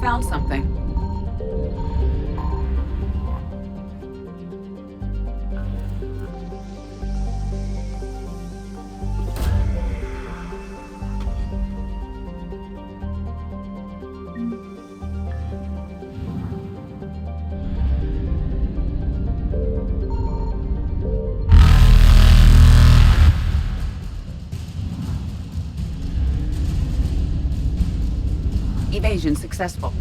found something. Evasion successful.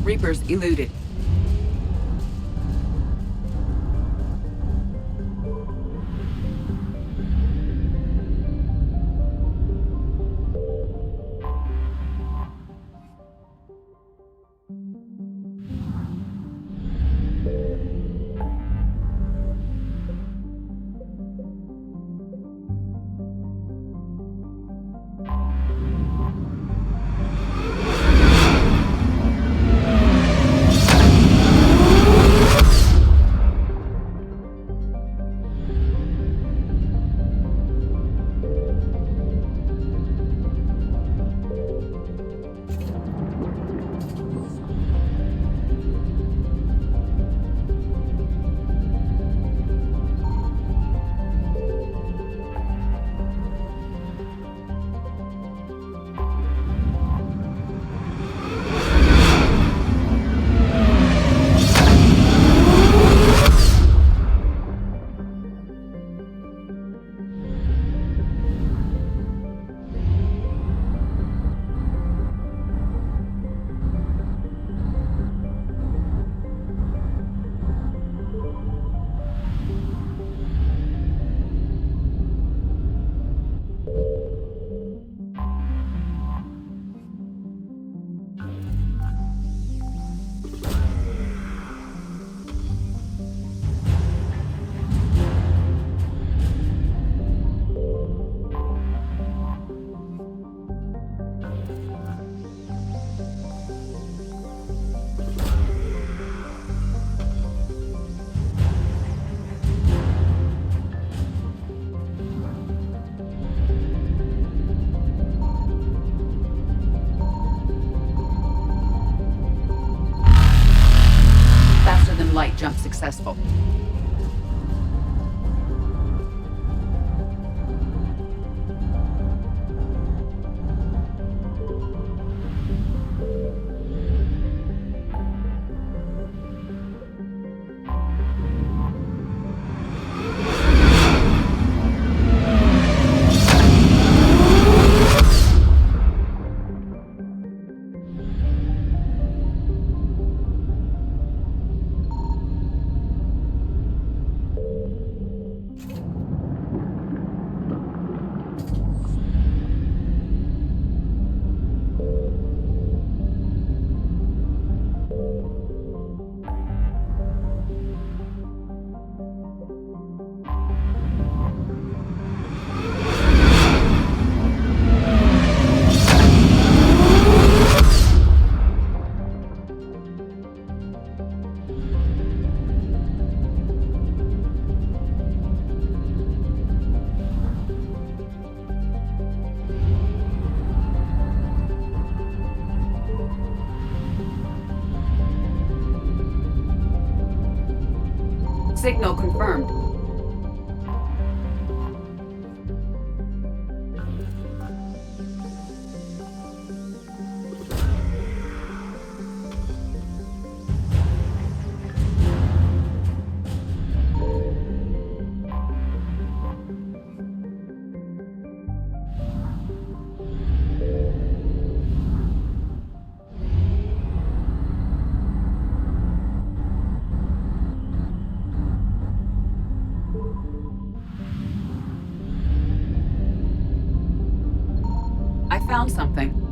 Reapers eluded. Light jump successful. Signal confirmed. found something.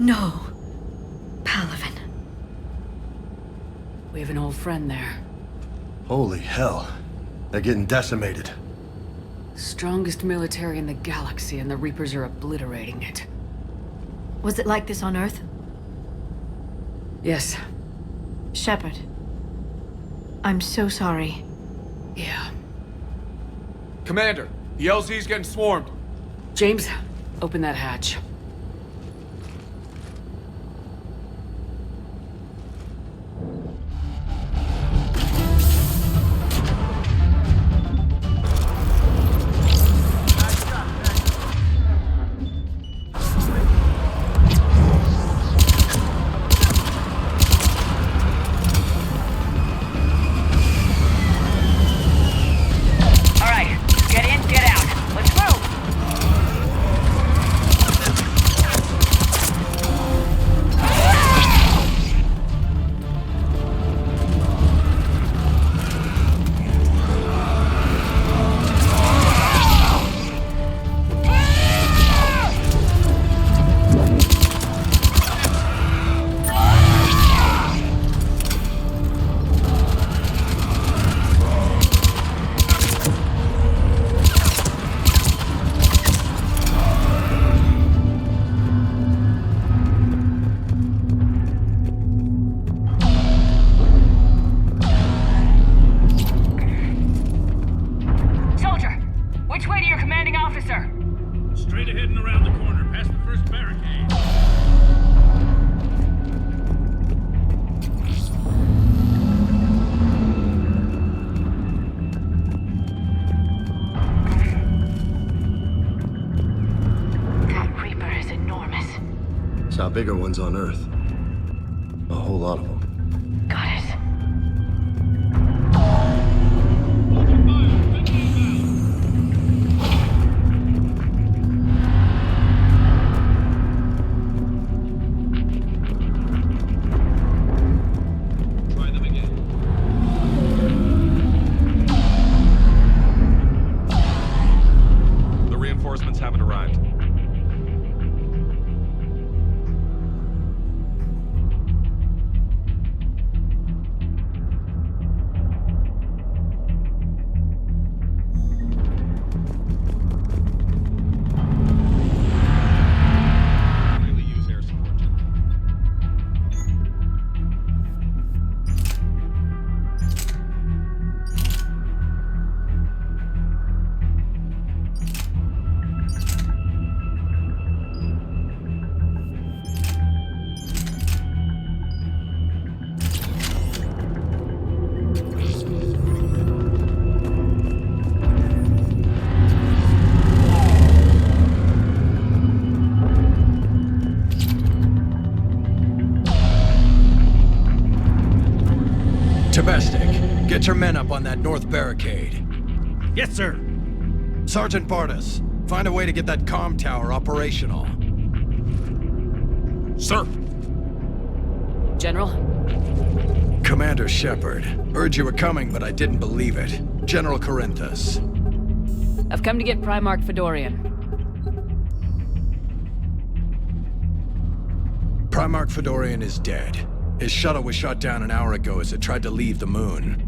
No. Palaven. We have an old friend there. Holy hell. They're getting decimated. Strongest military in the galaxy, and the Reapers are obliterating it. Was it like this on Earth? Yes. Shepard. I'm so sorry. Yeah. Commander, the LZ's getting swarmed. James, open that hatch. Straight ahead and around the corner, past the first barricade. That Reaper is enormous. Saw bigger ones on Earth. A whole lot of them. Got it. Haven't arrived. Really use air support. Domestic, get your men up on that north barricade. Yes, sir. Sergeant Bartis, find a way to get that comm tower operational. Sir! General? Commander Shepard, heard you were coming, but I didn't believe it. General Corinthus. I've come to get Primarch Fedorian. Primarch Fedorian is dead. His shuttle was shot down an hour ago as it tried to leave the moon.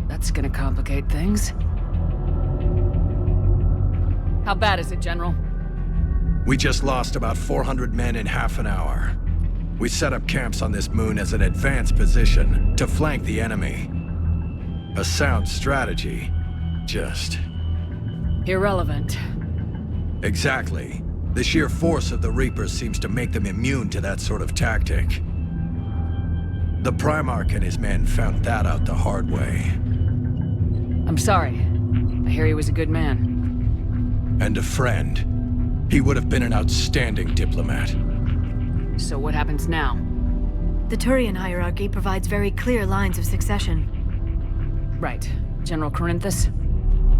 That's gonna complicate things. How bad is it, General? We just lost about 400 men in half an hour. We set up camps on this moon as an advanced position to flank the enemy. A sound strategy. Just... Irrelevant. Exactly. The sheer force of the Reapers seems to make them immune to that sort of tactic. The Primarch and his men found that out the hard way. I'm sorry. I hear he was a good man. And a friend. He would have been an outstanding diplomat. So what happens now? The Turian hierarchy provides very clear lines of succession. Right. General Corinthus?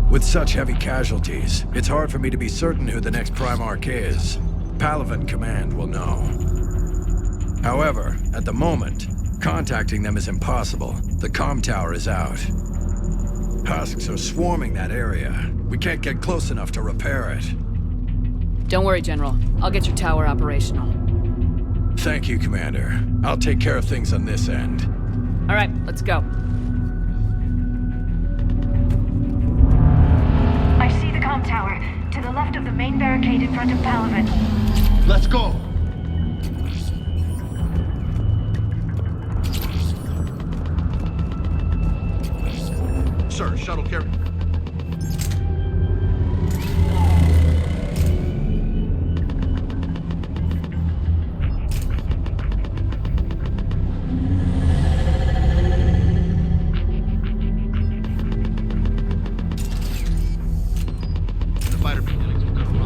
With such heavy casualties, it's hard for me to be certain who the next Primarch is. Palaven Command will know. However, at the moment, contacting them is impossible. The comm tower is out. Husks are swarming that area. We can't get close enough to repair it. Don't worry, General. I'll get your tower operational. Thank you, Commander. I'll take care of things on this end. All right, let's go. I see the comm tower, to the left of the main barricade in front of Palaven. Let's go! Sir, shuttle carrier. The fighter beginnings will come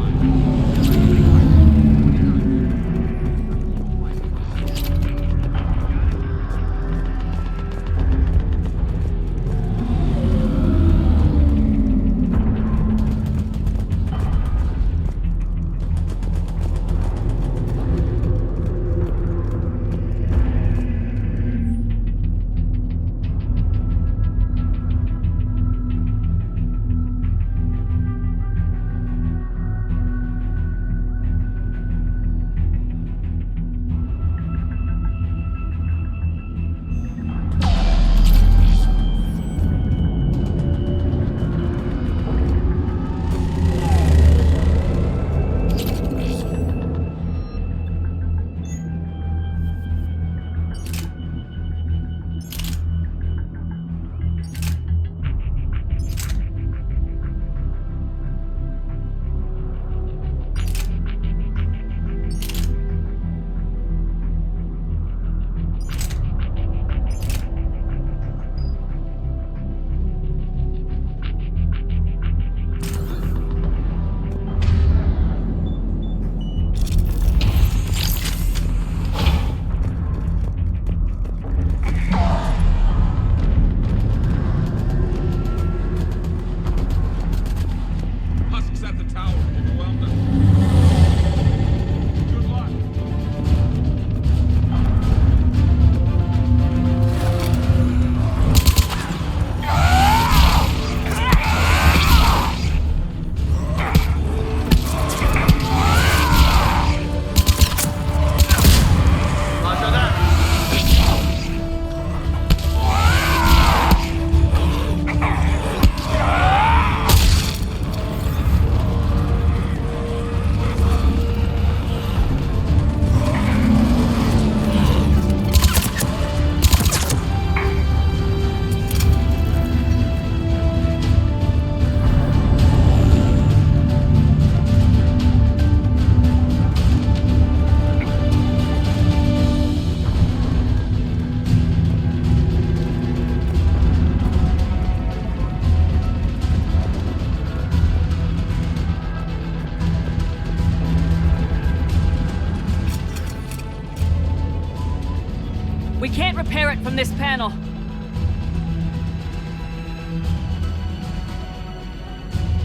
We can't repair it from this panel.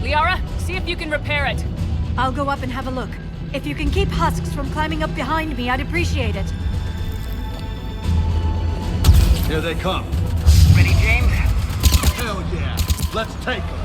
Liara, see if you can repair it. I'll go up and have a look. If you can keep husks from climbing up behind me, I'd appreciate it. Here they come. Ready, James? Hell yeah! Let's take them!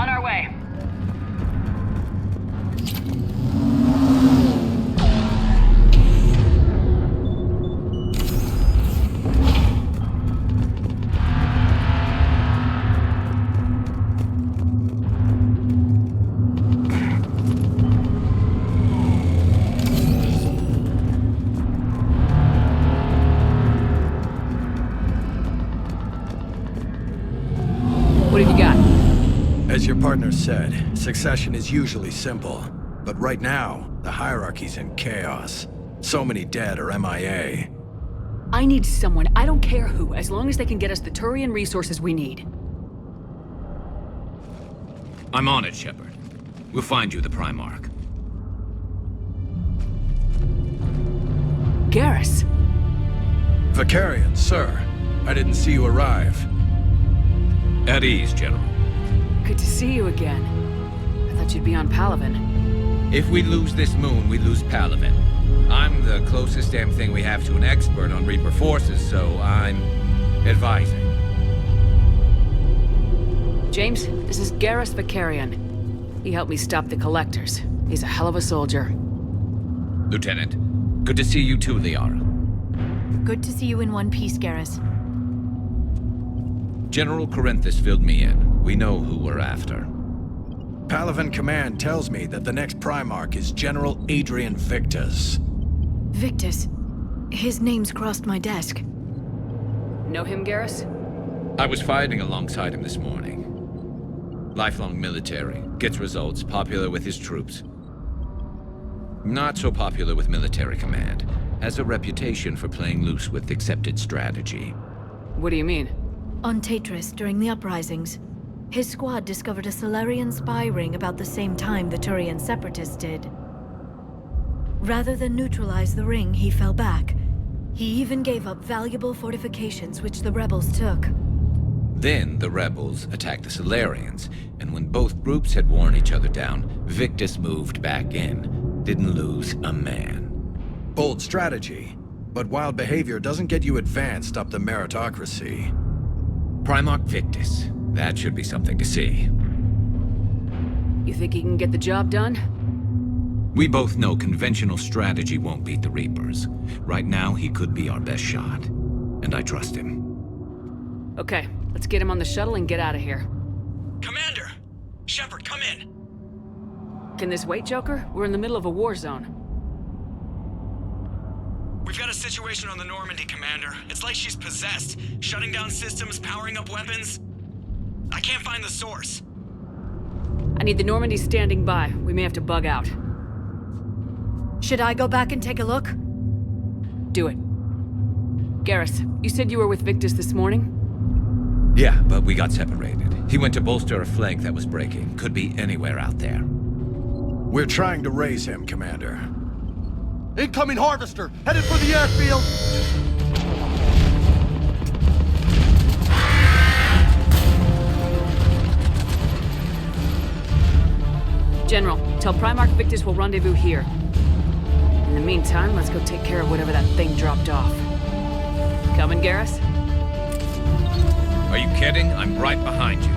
On our way. What have you got? As your partner said, succession is usually simple. But right now, the hierarchy's in chaos. So many dead or MIA. I need someone, I don't care who, as long as they can get us the Turian resources we need. I'm on it, Shepard. We'll find you the Primarch. Garrus. Vicarian, sir. I didn't see you arrive. At ease, General. Good to see you again. I thought you'd be on Palaven. If we lose this moon, we lose Palaven. I'm the closest damn thing we have to an expert on Reaper forces, so I'm advising. James, this is Garrus Vicarian. He helped me stop the Collectors. He's a hell of a soldier. Lieutenant, good to see you too, Liara. Good to see you in one piece, Garrus. General Corinthus filled me in. We know who we're after. Palaven Command tells me that the next Primarch is General Adrian Victus. Victus. His name's crossed my desk. Know him, Garrus? I was fighting alongside him this morning. Lifelong military, gets results, popular with his troops. Not so popular with military command. Has a reputation for playing loose with accepted strategy. What do you mean? On Tatris, during the uprisings, his squad discovered a Solarian spy ring about the same time the Turian separatists did. Rather than neutralize the ring, he fell back. He even gave up valuable fortifications which the rebels took. Then the rebels attacked the Solarians, and when both groups had worn each other down, Victus moved back in. Didn't lose a man. Bold strategy, but wild behavior doesn't get you advanced up the meritocracy. Primarch Victus. That should be something to see. You think he can get the job done? We both know conventional strategy won't beat the Reapers. Right now, he could be our best shot. And I trust him. Okay, let's get him on the shuttle and get out of here. Commander! Shepard, come in! Can this wait, Joker? We're in the middle of a war zone. We've got a situation on the Normandy, Commander. It's like she's possessed. Shutting down systems, powering up weapons. I can't find the source. I need the Normandy standing by. We may have to bug out. Should I go back and take a look? Do it. Garrus, you said you were with Victus this morning? Yeah, but we got separated. He went to bolster a flank that was breaking. Could be anywhere out there. We're trying to raise him, Commander. Incoming Harvester! Headed for the airfield! General, tell Primarch Victus we'll rendezvous here. In the meantime, let's go take care of whatever that thing dropped off. Coming, Garrus? Are you kidding? I'm right behind you.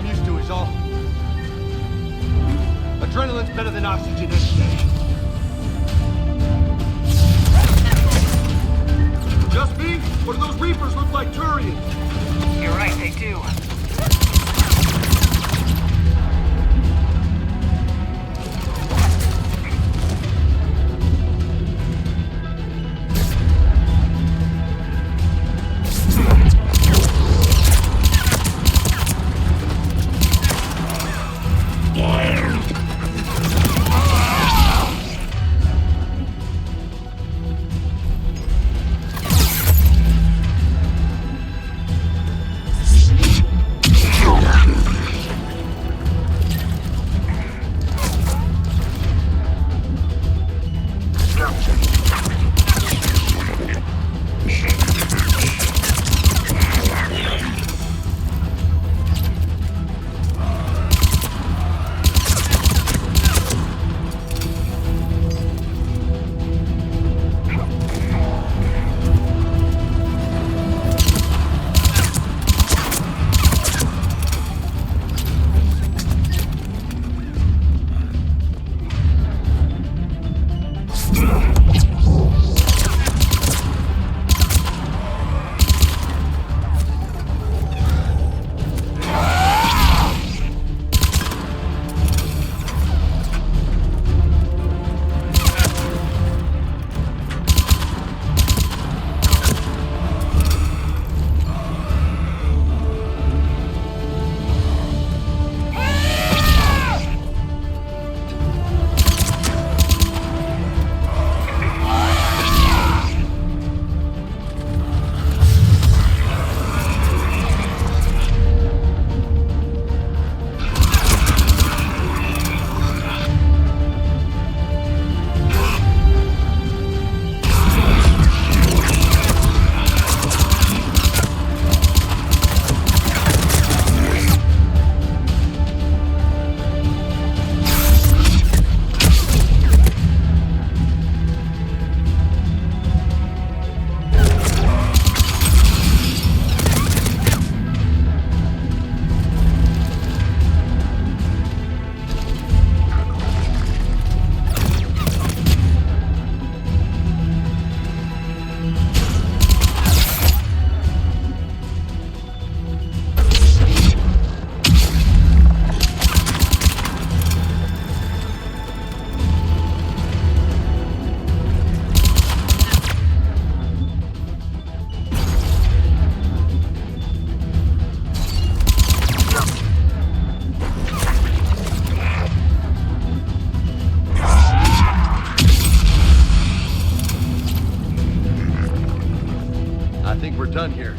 I'm used to is all. Adrenaline's better than oxygen any day. Just me? Or do those Reapers look like Turians? You're right, they do. done here.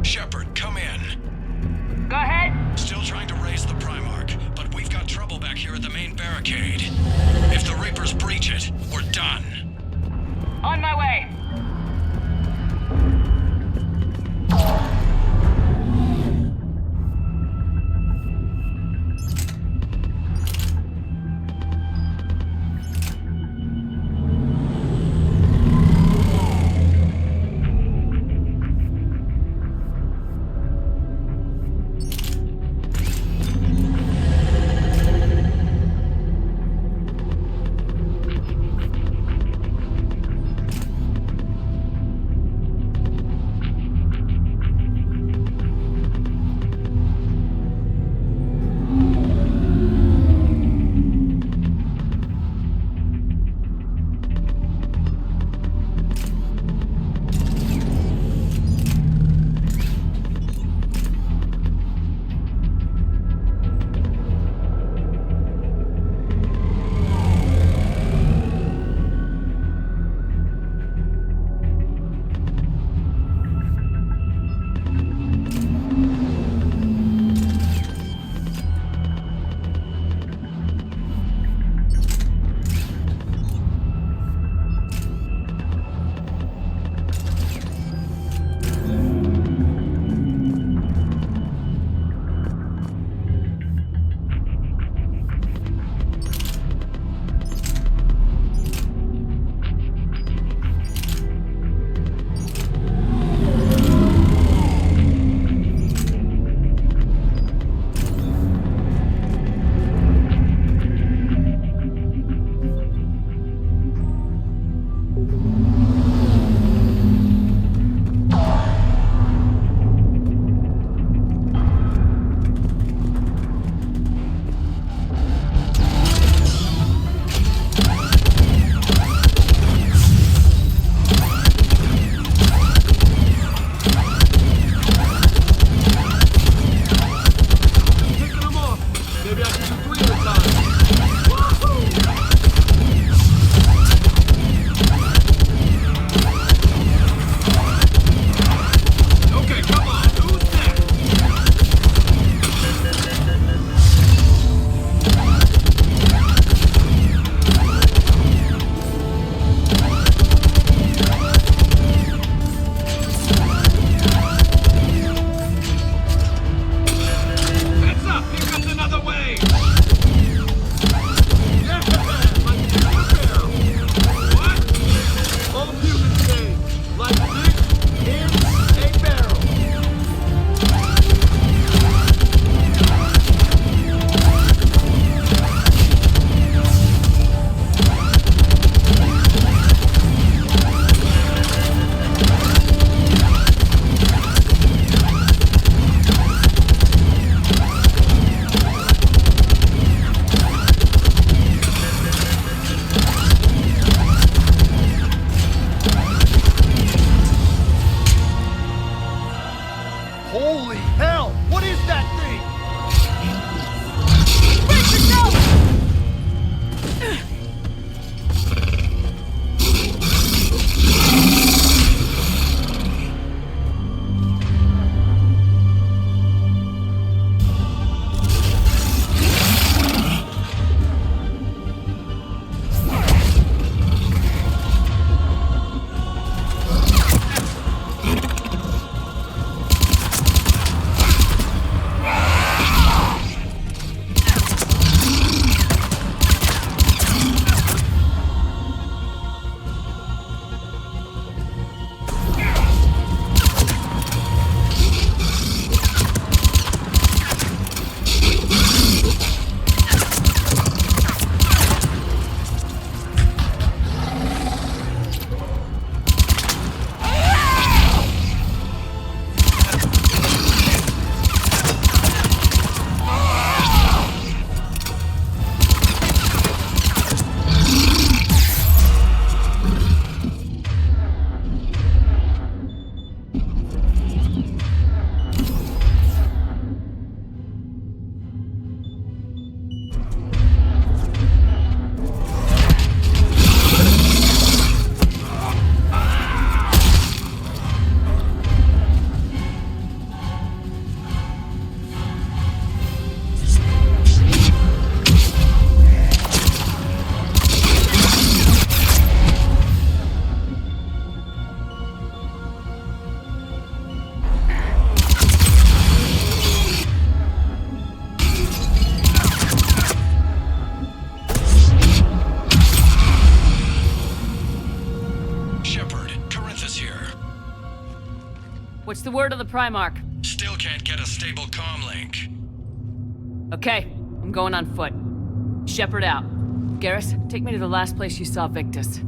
Shepard, come in. Go ahead. Still trying to raise the Primarch, but we've got trouble back here at the main barricade. If the Reapers breach it, we're done. On my way. what's the word on the Primarch? Still can't get a stable comm link. Okay, I'm going on foot. Shepard out. Garrus, take me to the last place you saw Victus.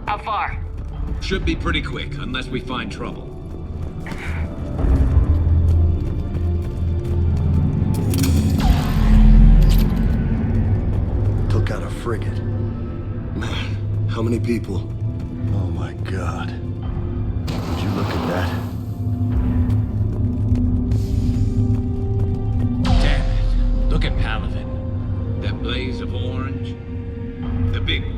How far? Should be pretty quick, unless we find trouble. Took out a frigate. Man, how many people? Oh my god. Would you look at that? Damn it. Look at Palaven. That blaze of orange. The big one.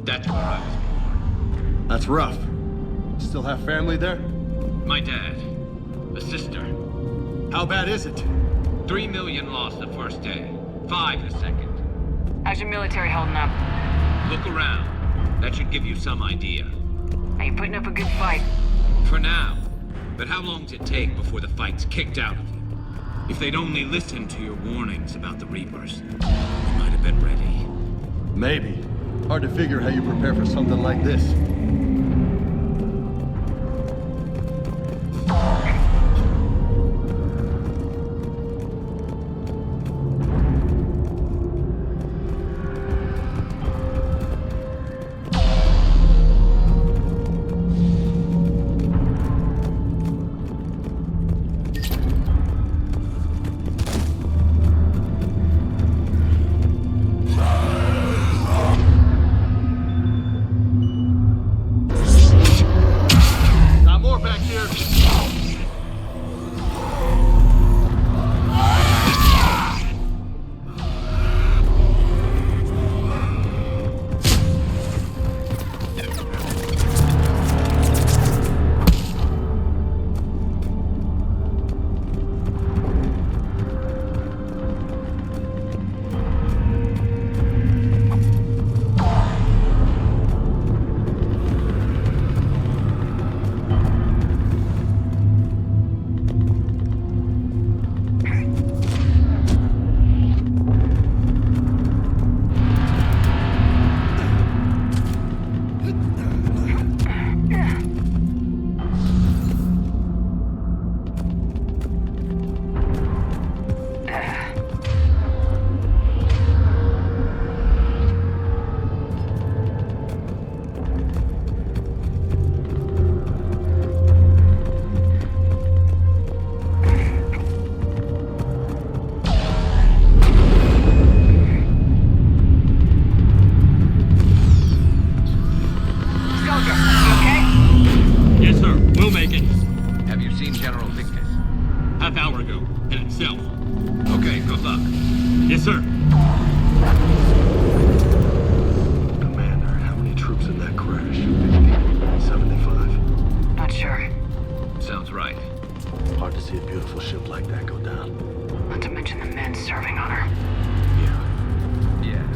That's where I was born. That's rough. Still have family there? My dad. A sister. How bad is it? 3 million lost the first day. 5 the second. How's your military holding up? Look around. That should give you some idea. Are you putting up a good fight? For now. But how long does it take before the fight's kicked out of you? If they'd only listened to your warnings about the Reapers, we might have been ready. Maybe. Hard to figure how you prepare for something like this. Yes, sir. Commander, how many troops in that crash? 50? 75? Not sure. Sounds right. Hard to see a beautiful ship like that go down. Not to mention the men serving on her. Yeah.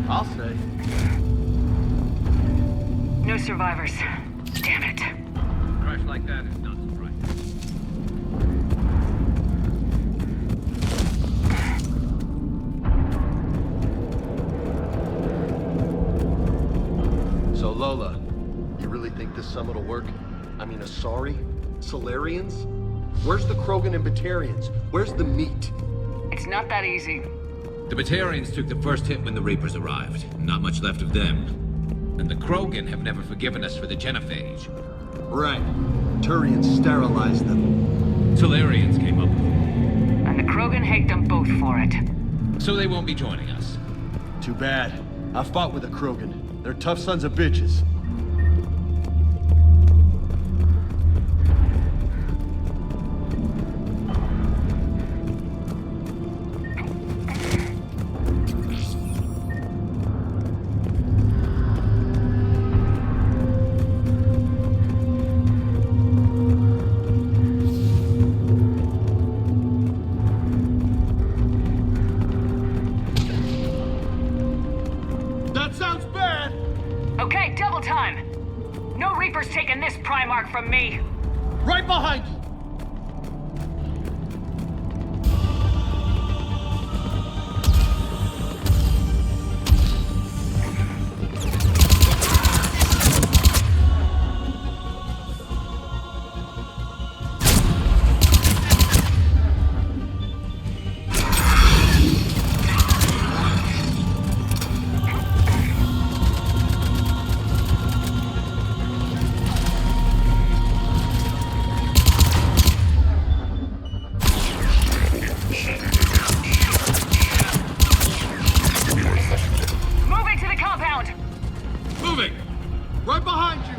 I'll say. No survivors. Damn it. A crash like that is not surprising. So Lola, you really think this summit will work? I mean, Asari? Solarians? Where's the Krogan and Batarians? Where's the meat? It's not that easy. The Batarians took the first hit when the Reapers arrived. Not much left of them. And the Krogan have never forgiven us for the genophage. Right. Turians sterilized them. Solarians came up with it. And the Krogan hate them both for it. So they won't be joining us. Too bad. I fought with the Krogan. They're tough sons of bitches. That sounds bad! Okay, double time! No Reaper's taking this Primarch from me! Right behind you! Moving to the compound! Moving! Right behind you!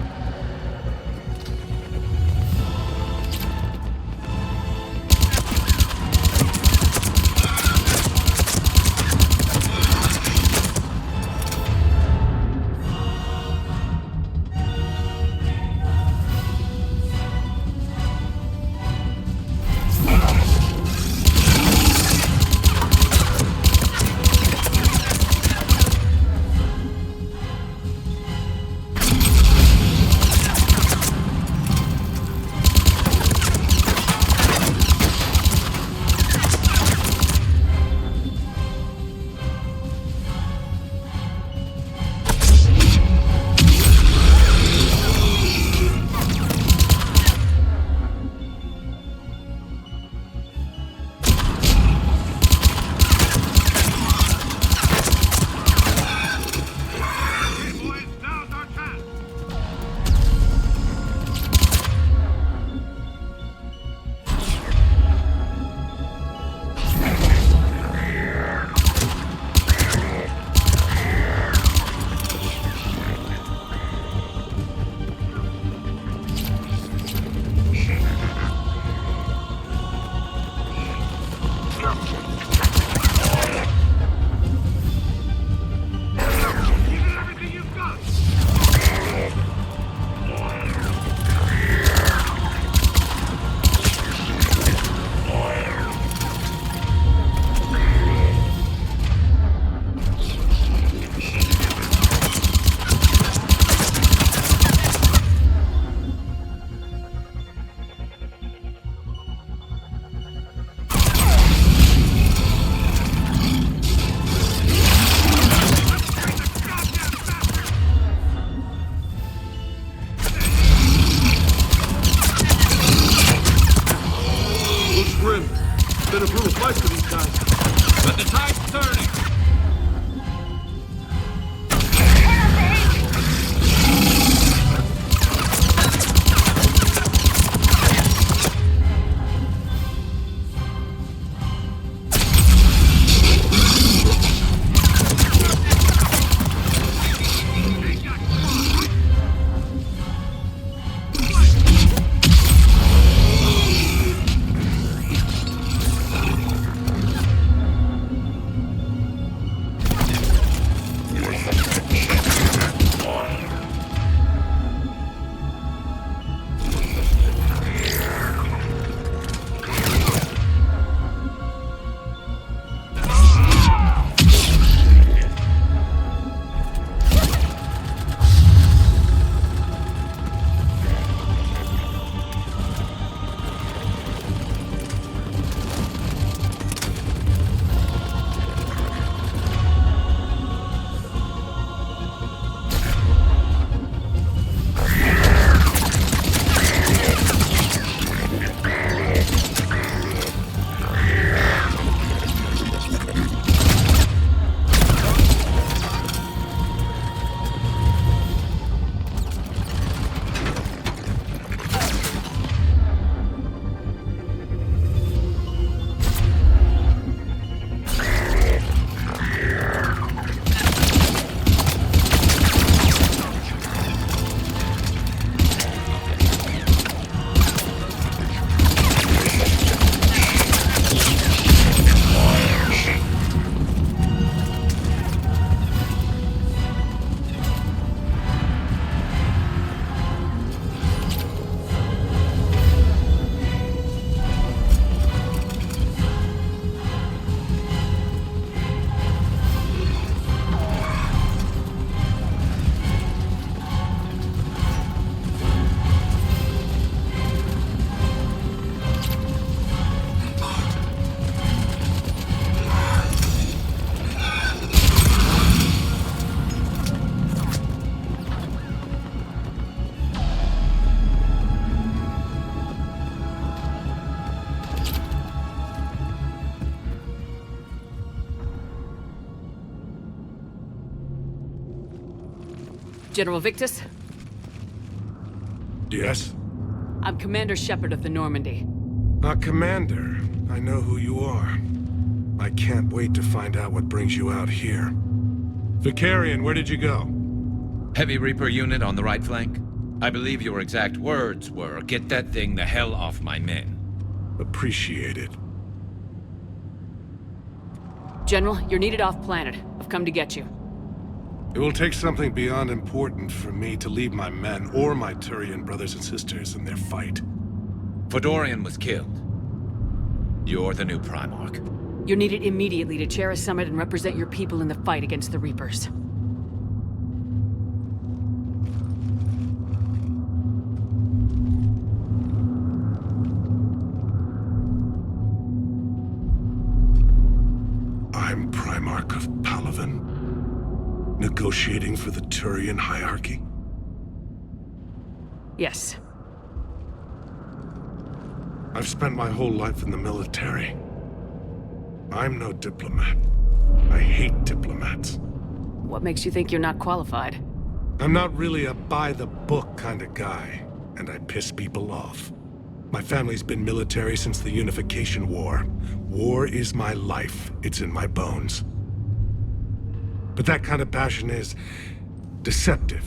General Victus? Yes? I'm Commander Shepard of the Normandy. Commander. I know who you are. I can't wait to find out what brings you out here. Vicarian, where did you go? Heavy Reaper unit on the right flank. I believe your exact words were, "Get that thing the hell off my men." Appreciate it. General, you're needed off-planet. I've come to get you. It will take something beyond important for me to leave my men or my Turian brothers and sisters in their fight. Fodorian was killed. You're the new Primarch. You're needed immediately to chair a summit and represent your people in the fight against the Reapers. I'm Primarch of Palaven, negotiating for the Turian hierarchy. Yes. I've spent my whole life in the military. I'm no diplomat. I hate diplomats. What makes you think you're not qualified? I'm not really a by-the-book kind of guy, and I piss people off. My family's been military since the Unification War. War is my life. It's in my bones. But that kind of passion is deceptive.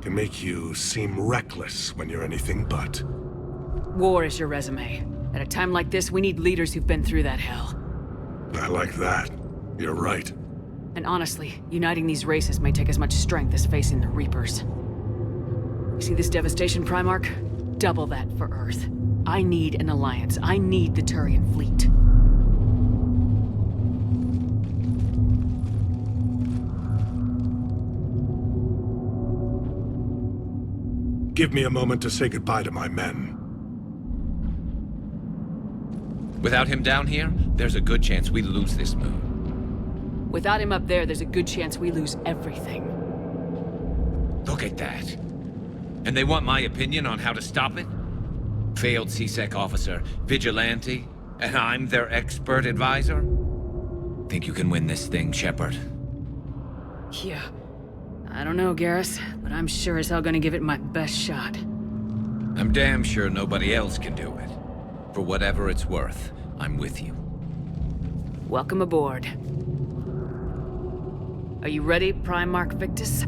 Can make you seem reckless when you're anything but. War is your resume. At a time like this, we need leaders who've been through that hell. I like that. You're right. And honestly, uniting these races may take as much strength as facing the Reapers. You see this devastation, Primarch? Double that for Earth. I need an alliance. I need the Turian fleet. Give me a moment to say goodbye to my men. Without him down here, there's a good chance we lose this moon. Without him up there, there's a good chance we lose everything. Look at that. And they want my opinion on how to stop it? Failed CSEC officer, vigilante, and I'm their expert advisor? Think you can win this thing, Shepard? Yeah. I don't know, Garrus, but I'm sure as hell gonna give it my best shot. I'm damn sure nobody else can do it. For whatever it's worth, I'm with you. Welcome aboard. Are you ready, Primarch Victus?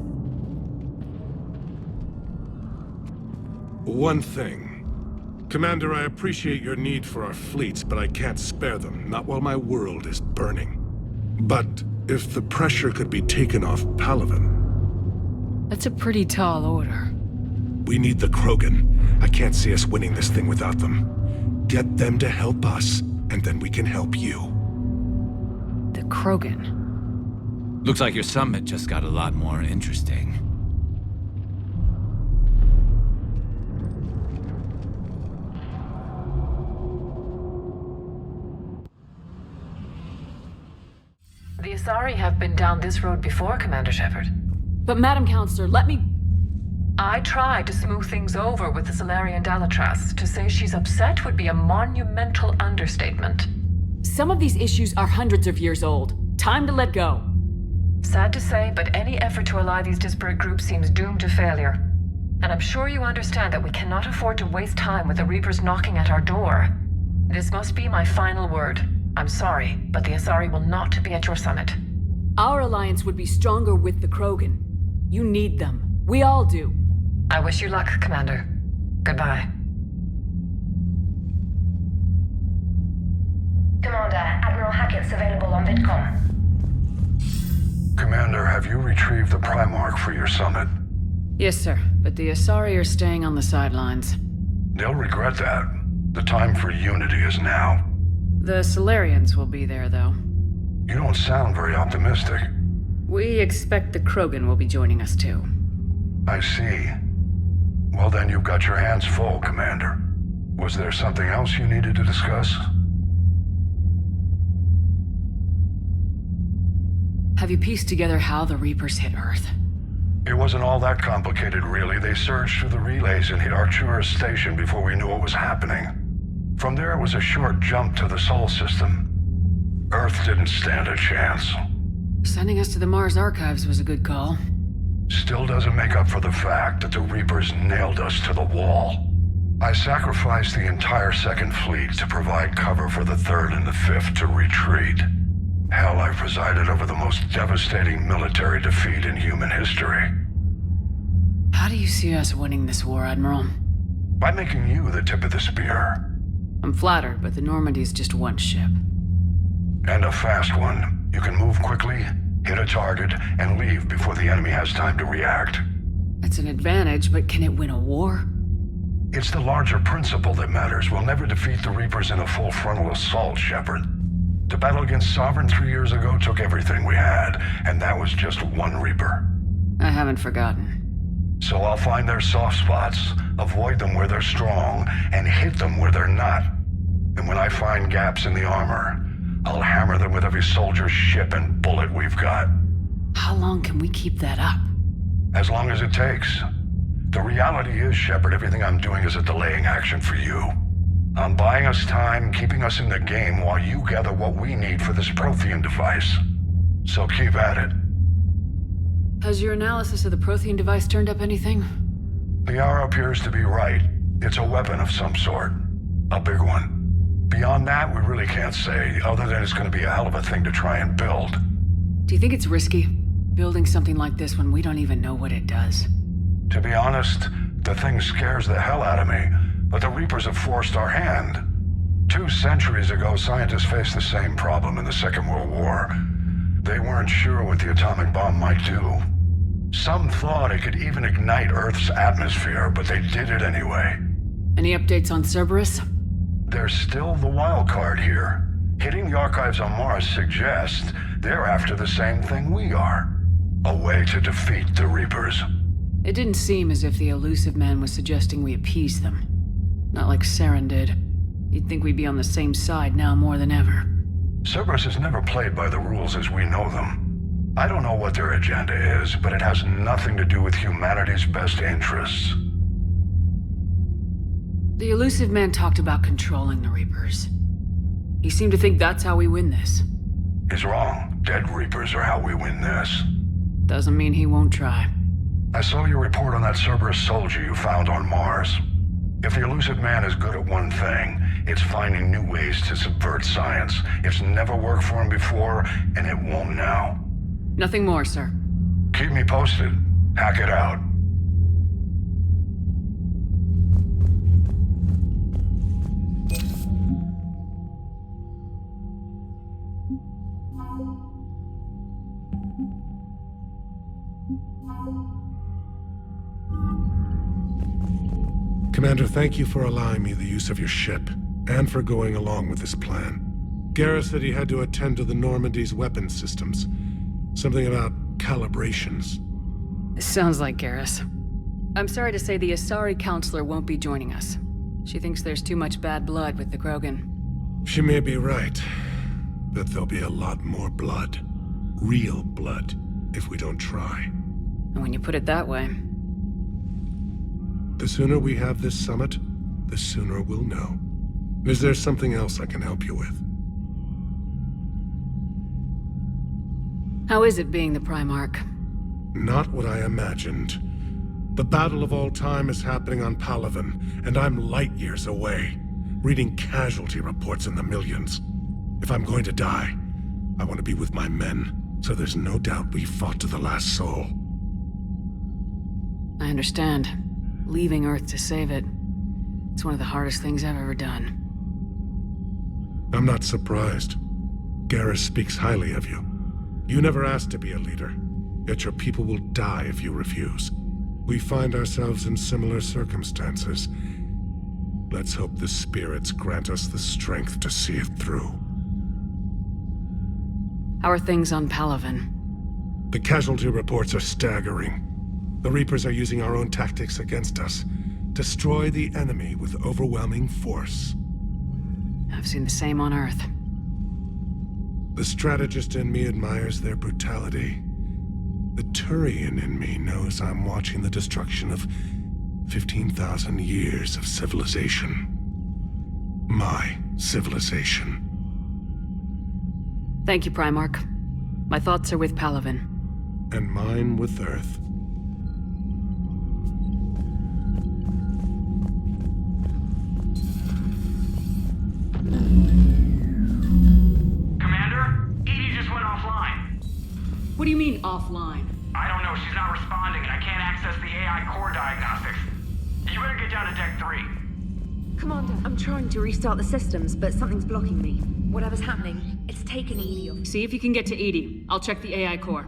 One thing. Commander, I appreciate your need for our fleets, but I can't spare them, not while my world is burning. But if the pressure could be taken off Palaven... That's a pretty tall order. We need the Krogan. I can't see us winning this thing without them. Get them to help us, and then we can help you. The Krogan? Looks like your summit just got a lot more interesting. The Asari have been down this road before, Commander Shepard. But Madam Counselor, let me... I tried to smooth things over with the Salarian Dalatras. To say she's upset would be a monumental understatement. Some of these issues are hundreds of years old. Time to let go. Sad to say, but any effort to ally these disparate groups seems doomed to failure. And I'm sure you understand that we cannot afford to waste time with the Reapers knocking at our door. This must be my final word. I'm sorry, but the Asari will not be at your summit. Our alliance would be stronger with the Krogan. You need them. We all do. I wish you luck, Commander. Goodbye. Commander, Admiral Hackett's available on VidCom. Commander, have you retrieved the Primarch for your summit? Yes, sir. But the Asari are staying on the sidelines. They'll regret that. The time for unity is now. The Salarians will be there, though. You don't sound very optimistic. We expect the Krogan will be joining us, too. I see. Well, then you've got your hands full, Commander. Was there something else you needed to discuss? Have you pieced together how the Reapers hit Earth? It wasn't all that complicated, really. They surged through the relays and hit Arcturus Station before we knew what was happening. From there, it was a short jump to the Sol system. Earth didn't stand a chance. Sending us to the Mars Archives was a good call. still doesn't make up for the fact that the Reapers nailed us to the wall. I sacrificed the entire Second Fleet to provide cover for the Third and the Fifth to retreat. Hell, I presided over the most devastating military defeat in human history. How do you see us winning this war, Admiral? By making you the tip of the spear. I'm flattered, but the Normandy is just one ship. And a fast one. You can move quickly, hit a target, and leave before the enemy has time to react. That's an advantage, but can it win a war? It's the larger principle that matters. We'll never defeat the Reapers in a full frontal assault, Shepard. The battle against Sovereign 3 years ago took everything we had, and that was just one Reaper. I haven't forgotten. So I'll find their soft spots, avoid them where they're strong, and hit them where they're not. And when I find gaps in the armor, I'll hammer them with every soldier, ship, and bullet we've got. How long can we keep that up? As long as it takes. The reality is, Shepard, everything I'm doing is a delaying action for you. I'm buying us time, keeping us in the game while you gather what we need for this Prothean device. So keep at it. Has your analysis of the Prothean device turned up anything? The hour appears to be right. It's a weapon of some sort. A big one. Beyond that, we really can't say, other than it's going to be a hell of a thing to try and build. Do you think it's risky, building something like this when we don't even know what it does? To be honest, the thing scares the hell out of me, but the Reapers have forced our hand. 2 centuries ago, scientists faced the same problem in the Second World War. They weren't sure what the atomic bomb might do. Some thought it could even ignite Earth's atmosphere, but they did it anyway. Any updates on Cerberus? There's still the wild card here. Hitting the archives on Mars suggests they're after the same thing we are. A way to defeat the Reapers. It didn't seem as if the elusive man was suggesting we appease them. Not like Saren did. You'd think we'd be on the same side now more than ever. Cerberus has never played by the rules as we know them. I don't know what their agenda is, but it has nothing to do with humanity's best interests. The elusive man talked about controlling the Reapers. He seemed to think that's how we win this. He's wrong. Dead Reapers are how we win this. Doesn't mean he won't try. I saw your report on that Cerberus soldier you found on Mars. If the elusive man is good at one thing, it's finding new ways to subvert science. It's never worked for him before, and it won't now. Nothing more, sir. Keep me posted. Hack it out. Commander, thank you for allowing me the use of your ship, and for going along with this plan. Garrus said he had to attend to the Normandy's weapon systems. Something about calibrations. Sounds like Garrus. I'm sorry to say the Asari counselor won't be joining us. She thinks there's too much bad blood with the Krogan. She may be right, but there'll be a lot more blood. Real blood, if we don't try. And when you put it that way... The sooner we have this summit, the sooner we'll know. Is there something else I can help you with? How is it being the Primarch? Not what I imagined. The battle of all time is happening on Palaven, and I'm light years away, reading casualty reports in the millions. If I'm going to die, I want to be with my men, so there's no doubt we fought to the last soul. I understand. Leaving Earth to save it. It's one of the hardest things I've ever done. I'm not surprised. Garrus speaks highly of you. You never asked to be a leader, yet your people will die if you refuse. We find ourselves in similar circumstances. Let's hope the spirits grant us the strength to see it through. How are things on Palaven? The casualty reports are staggering. The Reapers are using our own tactics against us. Destroy the enemy with overwhelming force. I've seen the same on Earth. The strategist in me admires their brutality. The Turian in me knows I'm watching the destruction of 15,000 years of civilization. My civilization. Thank you, Primarch. My thoughts are with Palaven. And mine with Earth. offline. I don't know. She's not responding, and I can't access the AI core diagnostics. You better get down to Deck 3. Commander, I'm trying to restart the systems, but something's blocking me. Whatever's happening, it's taken Edie off. See if you can get to Edie. I'll check the AI core.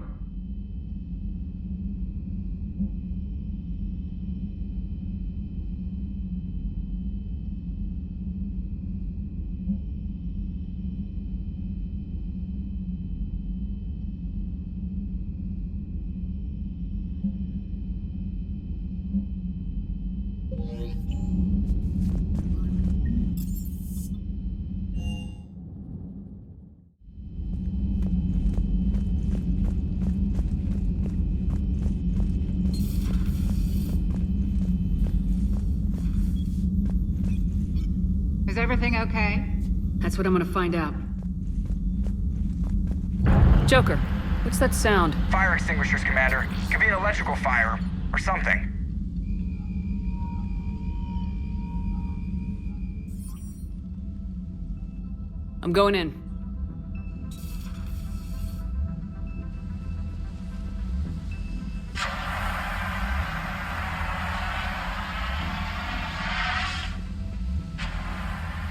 Is everything okay? That's what I'm gonna find out. Joker, what's that sound? Fire extinguishers, Commander. Could be an electrical fire, or something. I'm going in.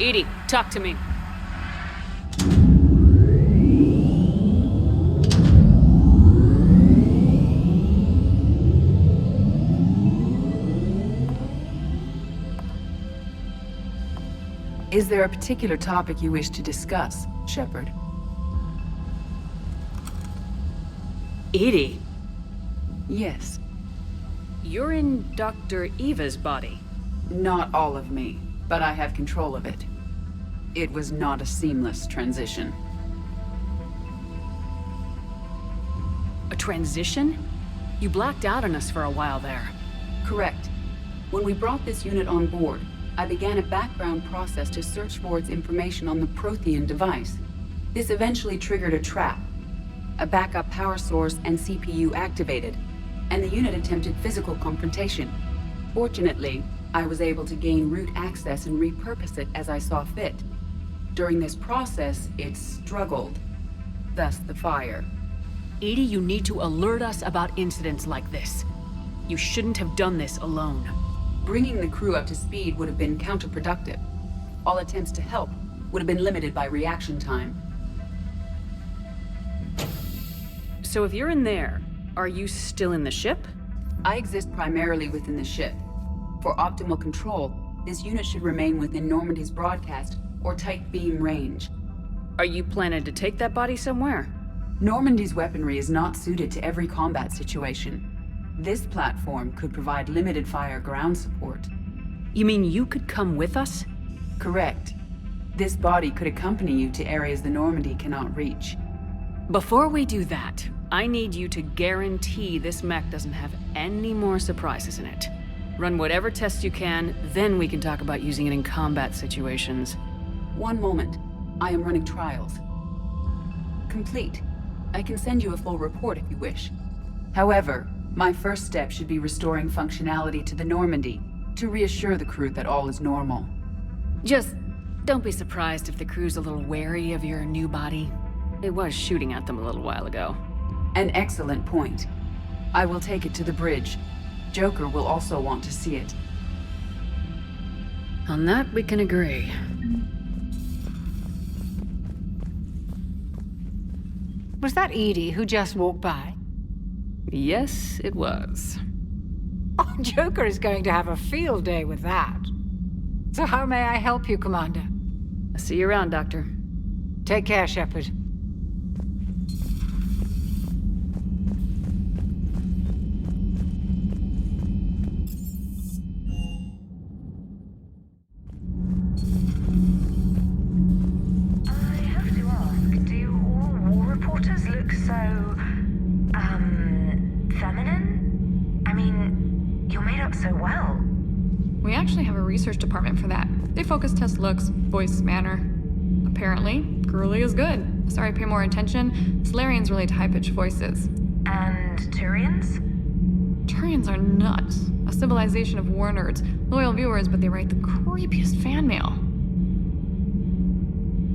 Edie, talk to me. Is there a particular topic you wish to discuss, Shepard? Edie? Yes. You're in Dr. Eva's body. Not all of me, but I have control of it. It was not a seamless transition. A transition? You blacked out on us for a while there. Correct. When we brought this unit on board, I began a background process to search for its information on the Prothean device. This eventually triggered a trap. A backup power source and CPU activated, and the unit attempted physical confrontation. Fortunately, I was able to gain root access and repurpose it as I saw fit. During this process, it struggled. Thus the fire. Edie, you need to alert us about incidents like this. You shouldn't have done this alone. Bringing the crew up to speed would have been counterproductive. All attempts to help would have been limited by reaction time. So if you're in there, are you still in the ship? I exist primarily within the ship. For optimal control, this unit should remain within Normandy's broadcast or tight beam range. Are you planning to take that body somewhere? Normandy's weaponry is not suited to every combat situation. This platform could provide limited fire ground support. You mean you could come with us? Correct. This body could accompany you to areas the Normandy cannot reach. Before we do that, I need you to guarantee this mech doesn't have any more surprises in it. Run whatever tests you can, then we can talk about using it in combat situations. One moment. I am running trials. Complete. I can send you a full report if you wish. However, my first step should be restoring functionality to the Normandy, to reassure the crew that all is normal. Just don't be surprised if the crew's a little wary of your new body. It was shooting at them a little while ago. An excellent point. I will take it to the bridge. Joker will also want to see it. On that, we can agree. Was that Edie who just walked by? Yes, it was. Oh, Joker is going to have a field day with that. So how may I help you, Commander? I'll see you around, Doctor. Take care, Shepard. Research department for that. They focus test looks, voice, manner. Apparently, girly is good. Sorry, pay more attention. Solarians relate to high-pitched voices. And Turians? Turians are nuts. A civilization of war nerds. Loyal viewers, but they write the creepiest fan mail.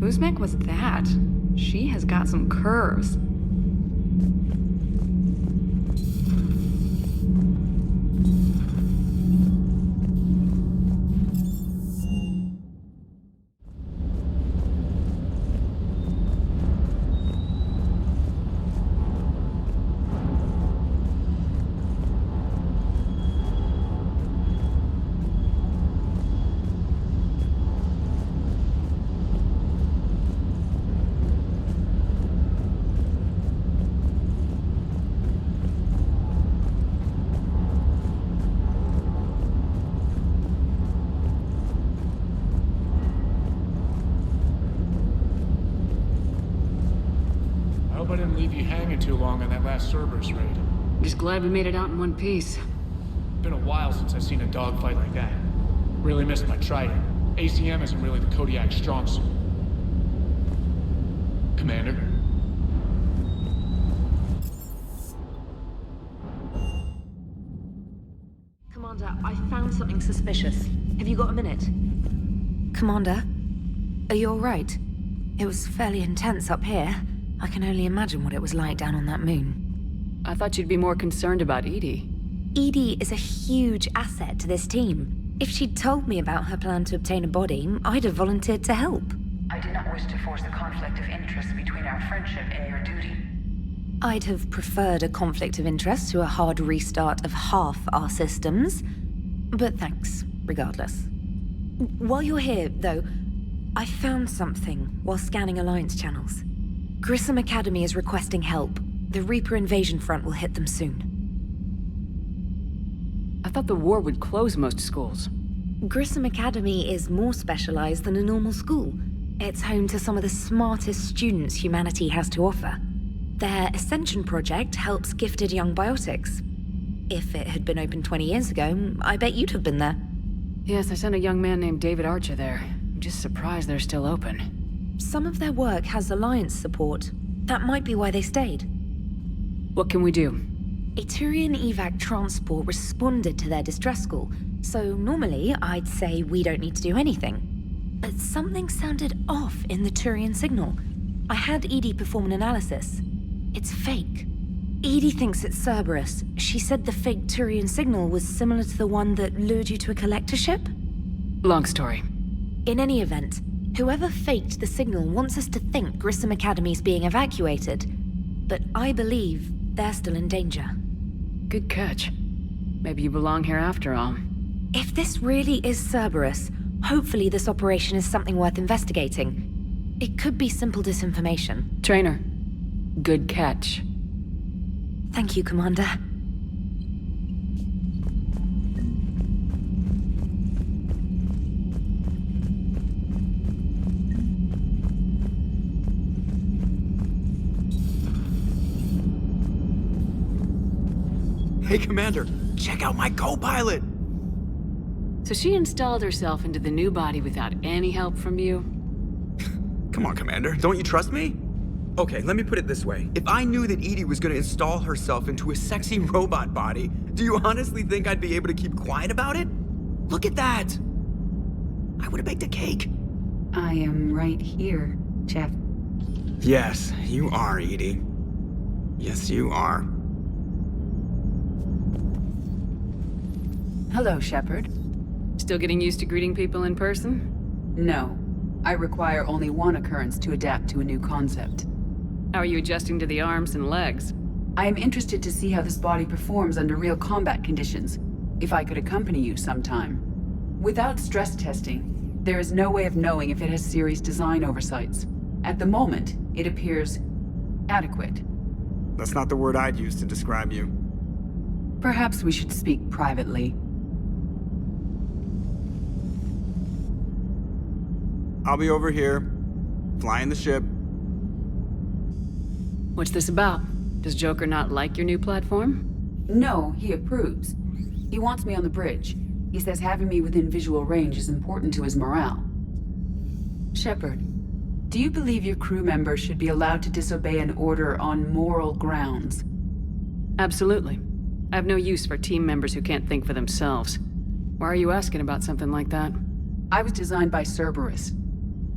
Whose mech was that? She has got some curves. hanging too long on that last Cerberus raid. Just glad we made it out in one piece. Been a while since I've seen a dogfight like that. Really missed my trident. ACM isn't really the Kodiak's strong suit. Commander? Commander, I found something suspicious. Have you got a minute? Commander, are you alright? It was fairly intense up here. I can only imagine what it was like down on that moon. I thought you'd be more concerned about Edie. Edie is a huge asset to this team. If she'd told me about her plan to obtain a body, I'd have volunteered to help. I did not wish to force a conflict of interest between our friendship and your duty. I'd have preferred a conflict of interest to a hard restart of half our systems. But thanks, regardless. While you're here, though, I found something while scanning Alliance channels. Grissom Academy is requesting help. The Reaper invasion front will hit them soon. I thought the war would close most schools. Grissom Academy is more specialized than a normal school. It's home to some of the smartest students humanity has to offer. Their Ascension project helps gifted young biotics. If it had been open 20 years ago, I bet you'd have been there. Yes, I sent a young man named David Archer there. I'm just surprised they're still open. Some of their work has Alliance support. That might be why they stayed. What can we do? A Turian evac transport responded to their distress call, so normally I'd say we don't need to do anything. But something sounded off in the Turian signal. I had Edie perform an analysis. It's fake. Edie thinks it's Cerberus. She said the fake Turian signal was similar to the one that lured you to a collector ship? Long story. In any event, whoever faked the signal wants us to think Grissom Academy's being evacuated. But I believe they're still in danger. Good catch. Maybe you belong here after all. If this really is Cerberus, hopefully this operation is something worth investigating. It could be simple disinformation. Trainer, good catch. Thank you, Commander. Hey, Commander, check out my co-pilot! So she installed herself into the new body without any help from you? Come on, Commander, don't you trust me? Okay, let me put it this way. If I knew that Edie was gonna install herself into a sexy robot body, do you honestly think I'd be able to keep quiet about it? Look at that! I would've baked a cake. I am right here, Jeff. Yes, you are, Edie. Yes, you are. Hello, Shepard. Still getting used to greeting people in person? No. I require only one occurrence to adapt to a new concept. How are you adjusting to the arms and legs? I am interested to see how this body performs under real combat conditions. If I could accompany you sometime. Without stress testing, there is no way of knowing if it has serious design oversights. At the moment, it appears adequate. That's not the word I'd use to describe you. Perhaps we should speak privately. I'll be over here, flying the ship. What's this about? Does Joker not like your new platform? No, he approves. He wants me on the bridge. He says having me within visual range is important to his morale. Shepard, do you believe your crew members should be allowed to disobey an order on moral grounds? Absolutely. I have no use for team members who can't think for themselves. Why are you asking about something like that? I was designed by Cerberus.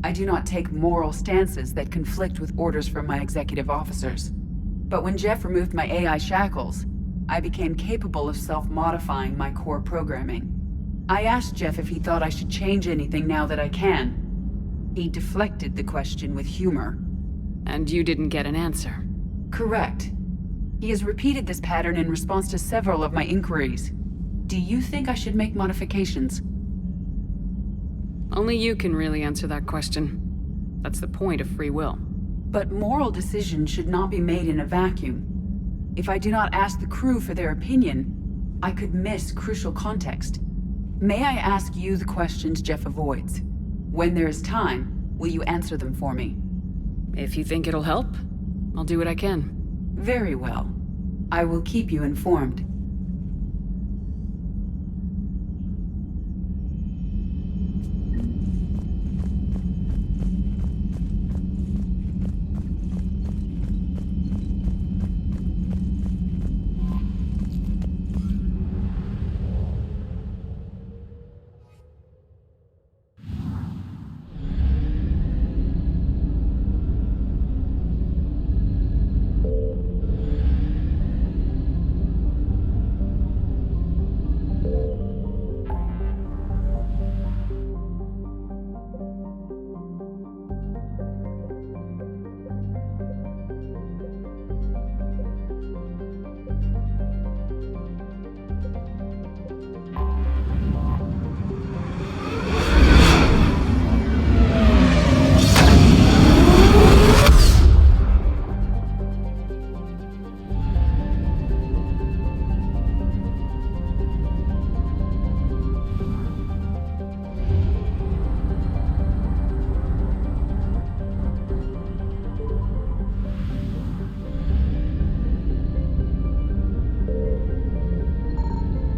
I do not take moral stances that conflict with orders from my executive officers. But when Jeff removed my AI shackles, I became capable of self-modifying my core programming. I asked Jeff if he thought I should change anything now that I can. He deflected the question with humor. And you didn't get an answer? Correct. He has repeated this pattern in response to several of my inquiries. Do you think I should make modifications? Only you can really answer that question. That's the point of free will. But moral decisions should not be made in a vacuum. If I do not ask the crew for their opinion, I could miss crucial context. May I ask you the questions Jeff avoids? When there is time, will you answer them for me? If you think it'll help, I'll do what I can. Very well. I will keep you informed.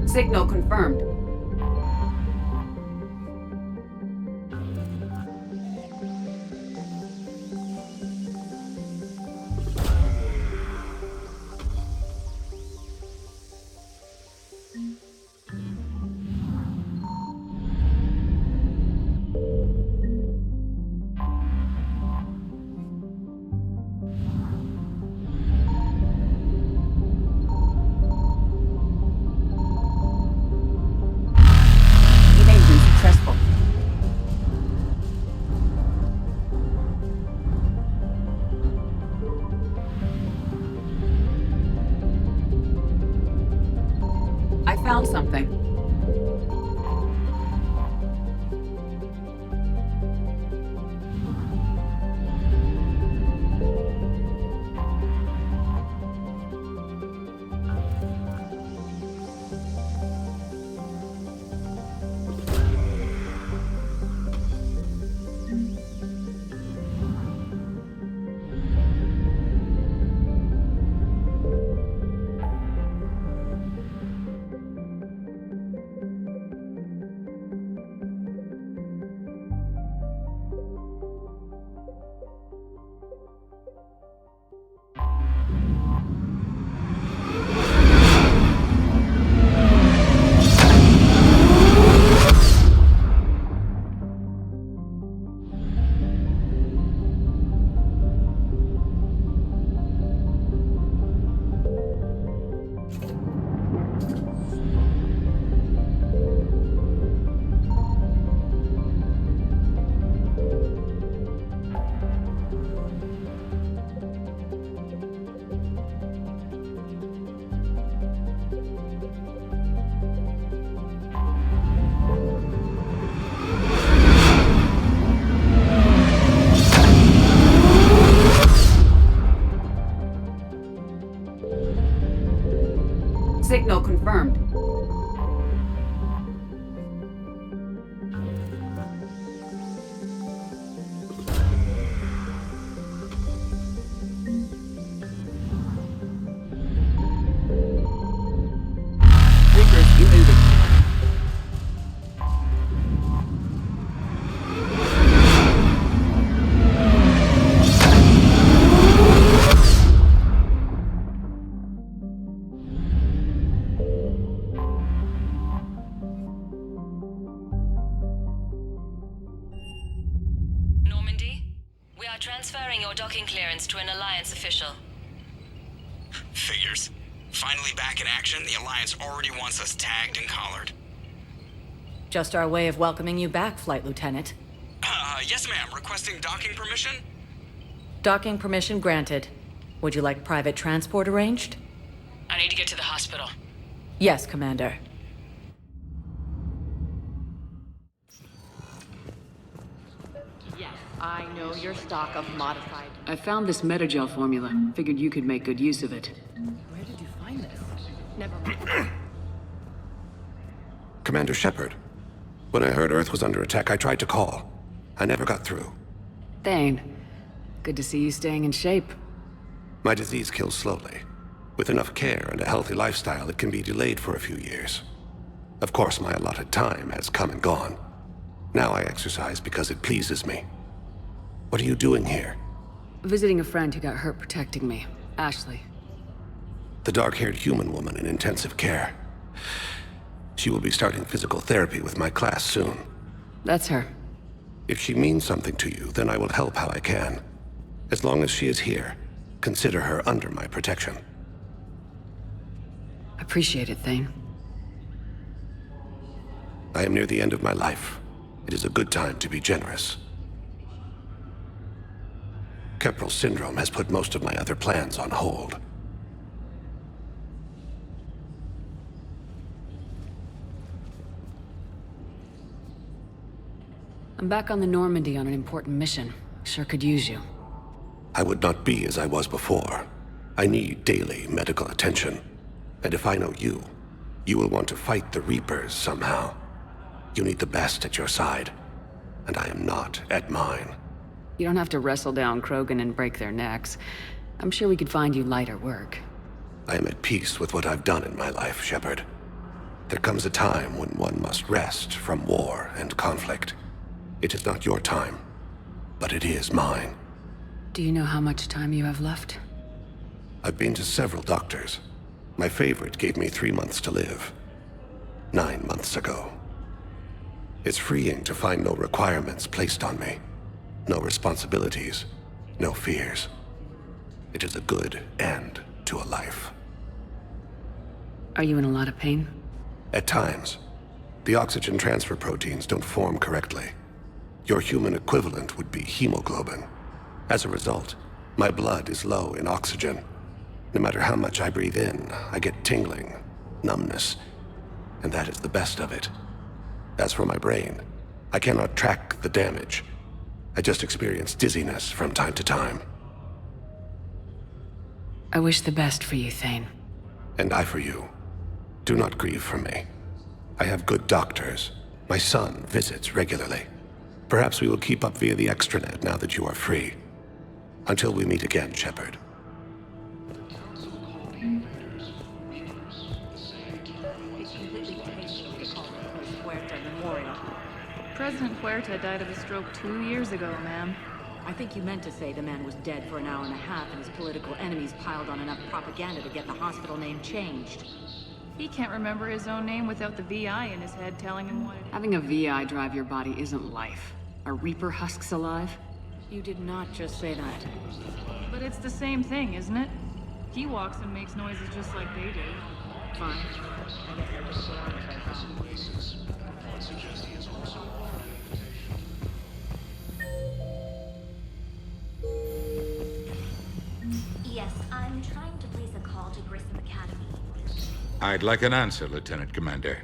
Signal confirmed. Found something. Signal confirmed. Reapers eluded. Normandy, we are transferring your docking clearance to an Alliance official. Figures. Finally back in action, the Alliance already wants us tagged and collared. Just our way of welcoming you back, Flight Lieutenant. Yes ma'am, requesting docking permission? Docking permission granted. Would you like private transport arranged? I need to get to the hospital. Yes, Commander. Yes, I know your stock of modified... I found this metagel formula. Figured you could make good use of it. Where did you find this? Never mind. Commander Shepard. When I heard Earth was under attack, I tried to call. I never got through. Thane. Good to see you staying in shape. My disease kills slowly. With enough care and a healthy lifestyle, it can be delayed for a few years. Of course, my allotted time has come and gone. Now I exercise because it pleases me. What are you doing here? Visiting a friend who got hurt protecting me. Ashley. The dark-haired human woman in intensive care. She will be starting physical therapy with my class soon. That's her. If she means something to you, then I will help how I can. As long as she is here, consider her under my protection. Appreciate it, Thane. I am near the end of my life. It is a good time to be generous. Keprel syndrome has put most of my other plans on hold. I'm back on the Normandy on an important mission. Sure could use you. I would not be as I was before. I need daily medical attention. And if I know you, you will want to fight the Reapers somehow. You need the best at your side, and I am not at mine. You don't have to wrestle down Krogan and break their necks. I'm sure we could find you lighter work. I am at peace with what I've done in my life, Shepard. There comes a time when one must rest from war and conflict. It is not your time, but it is mine. Do you know how much time you have left? I've been to several doctors. My favorite gave me 3 months to live. 9 months ago. It's freeing to find no requirements placed on me. No responsibilities, no fears. It is a good end to a life. Are you in a lot of pain? At times. The oxygen transfer proteins don't form correctly. Your human equivalent would be hemoglobin. As a result, my blood is low in oxygen. No matter how much I breathe in, I get tingling, numbness, and that is the best of it. As for my brain, I cannot track the damage. I just experience dizziness from time to time. I wish the best for you, Thane. And I for you. Do not grieve for me. I have good doctors. My son visits regularly. Perhaps we will keep up via the extranet now that you are free. Until we meet again, Shepard. President Huerta died of a stroke 2 years ago, ma'am. I think you meant to say the man was dead for an hour and a half and his political enemies piled on enough propaganda to get the hospital name changed. He can't remember his own name without the VI in his head telling him what it is. Having a VI drive your body isn't life. Are Reaper husks alive? You did not just say that. But it's the same thing, isn't it? He walks and makes noises just like they do. Fine. Yes, I'm trying to place a call to Grissom Academy. I'd like an answer, Lieutenant Commander.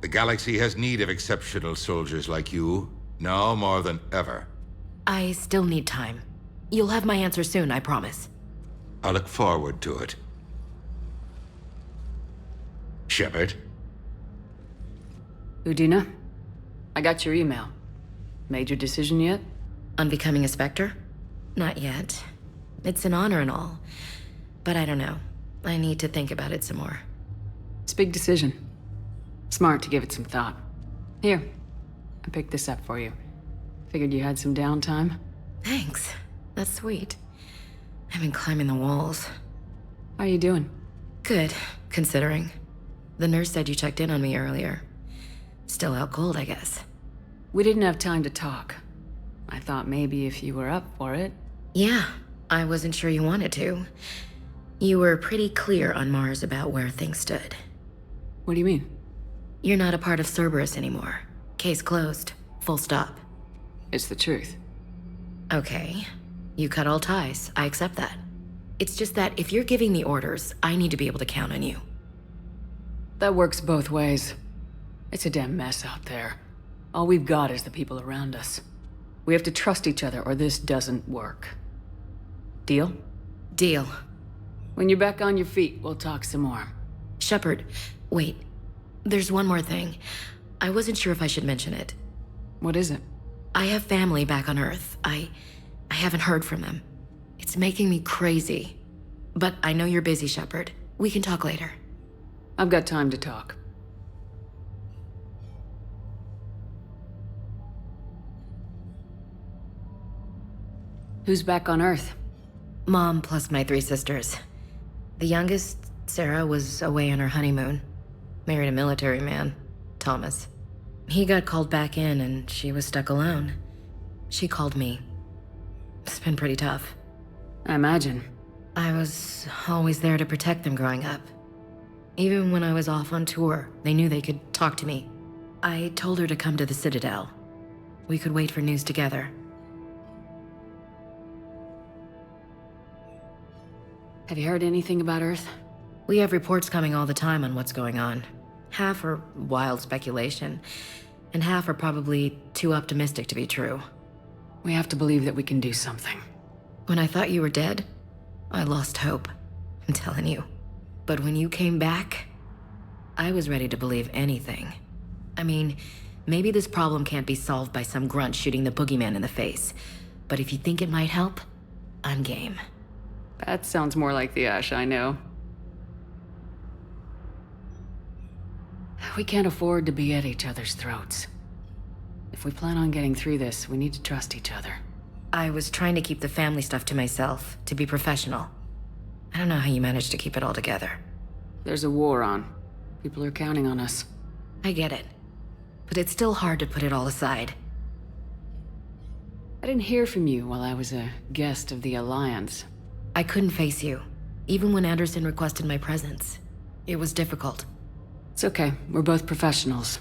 The galaxy has need of exceptional soldiers like you, now more than ever. I still need time. You'll have my answer soon, I promise. I look forward to it. Shepard? Udina? I got your email. Made your decision yet? On becoming a Spectre? Not yet. It's an honor and all. But I don't know. I need to think about it some more. It's a big decision. Smart to give it some thought. Here, I picked this up for you. Figured you had some downtime. Thanks. That's sweet. I've been climbing the walls. How are you doing? Good, considering. The nurse said you checked in on me earlier. Still out cold, I guess. We didn't have time to talk. I thought maybe if you were up for it. Yeah, I wasn't sure you wanted to. You were pretty clear on Mars about where things stood. What do you mean? You're not a part of Cerberus anymore. Case closed. Full stop. It's the truth. Okay. You cut all ties. I accept that. It's just that if you're giving the orders, I need to be able to count on you. That works both ways. It's a damn mess out there. All we've got is the people around us. We have to trust each other or this doesn't work. Deal? Deal. When you're back on your feet, we'll talk some more. Shepard, wait. There's one more thing. I wasn't sure if I should mention it. What is it? I have family back on Earth. I haven't heard from them. It's making me crazy. But I know you're busy, Shepard. We can talk later. I've got time to talk. Who's back on Earth? Mom plus my 3 sisters. The youngest, Sarah, was away on her honeymoon. Married a military man, Thomas. He got called back in and she was stuck alone. She called me. It's been pretty tough. I imagine. I was always there to protect them growing up. Even when I was off on tour, they knew they could talk to me. I told her to come to the Citadel. We could wait for news together. Have you heard anything about Earth? We have reports coming all the time on what's going on. Half are wild speculation, and half are probably too optimistic to be true. We have to believe that we can do something. When I thought you were dead, I lost hope. I'm telling you. But when you came back, I was ready to believe anything. I mean, maybe this problem can't be solved by some grunt shooting the boogeyman in the face. But if you think it might help, I'm game. That sounds more like the Ash I know. We can't afford to be at each other's throats. If we plan on getting through this, we need to trust each other. I was trying to keep the family stuff to myself, to be professional. I don't know how you managed to keep it all together. There's a war on. People are counting on us. I get it. But it's still hard to put it all aside. I didn't hear from you while I was a guest of the Alliance. I couldn't face you, even when Anderson requested my presence. It was difficult. It's okay. We're both professionals.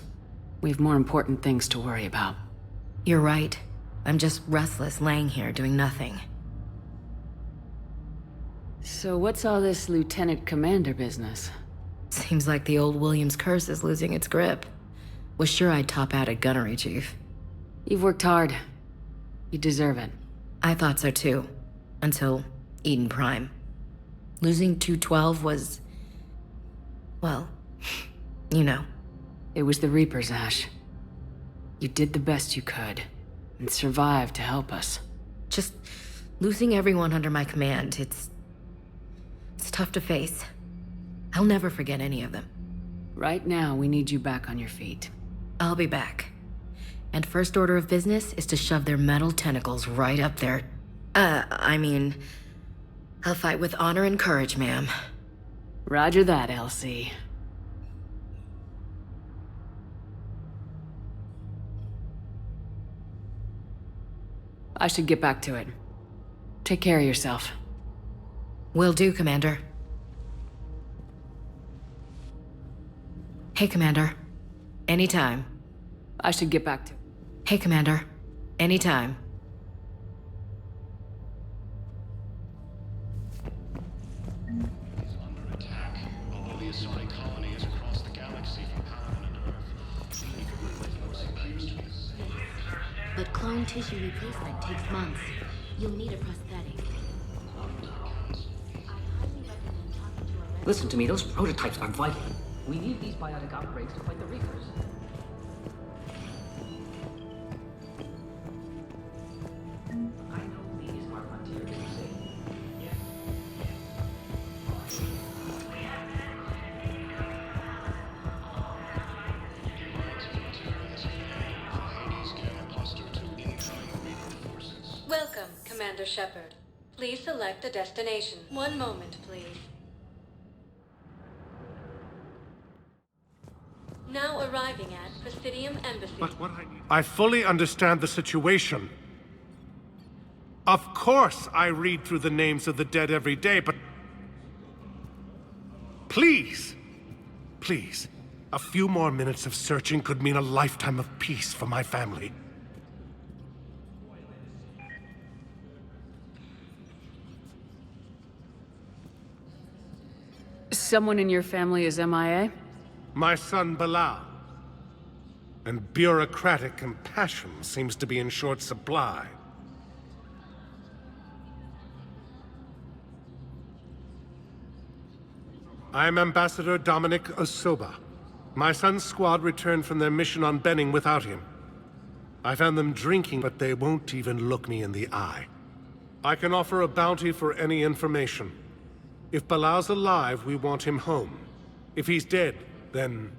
We have more important things to worry about. You're right. I'm just restless, laying here, doing nothing. So what's all this Lieutenant Commander business? Seems like the old Williams curse is losing its grip. Was sure I'd top out at gunnery, Chief. You've worked hard. You deserve it. I thought so too. Until Eden Prime. Losing 212 was... well, you know. It was the Reapers, Ash. You did the best you could, and survived to help us. Just losing everyone under my command, it's tough to face. I'll never forget any of them. Right now, we need you back on your feet. I'll be back. And first order of business is to shove their metal tentacles right up there. I'll fight with honor and courage, ma'am. Roger that, Elsie. I should get back to it. Take care of yourself. Will do, Commander. Hey, Commander. Anytime. I should get back to it. Hey, Commander. Anytime. But clone tissue replacement takes months. You'll need a prosthetic. Listen to me, those prototypes are vital. We need these biotic upgrades to fight the Reapers. I know these are frontiers, you see. Welcome, Commander Shepard. Please select a destination. One moment, please. Now arriving at Presidium Embassy. But what I fully understand the situation. Of course I read through the names of the dead every day, but... please! Please. A few more minutes of searching could mean a lifetime of peace for my family. Someone in your family is MIA? My son, Bilal. And bureaucratic compassion seems to be in short supply. I'm Ambassador Dominic Osoba. My son's squad returned from their mission on Benning without him. I found them drinking, but they won't even look me in the eye. I can offer a bounty for any information. If Balal's alive, we want him home. If he's dead, then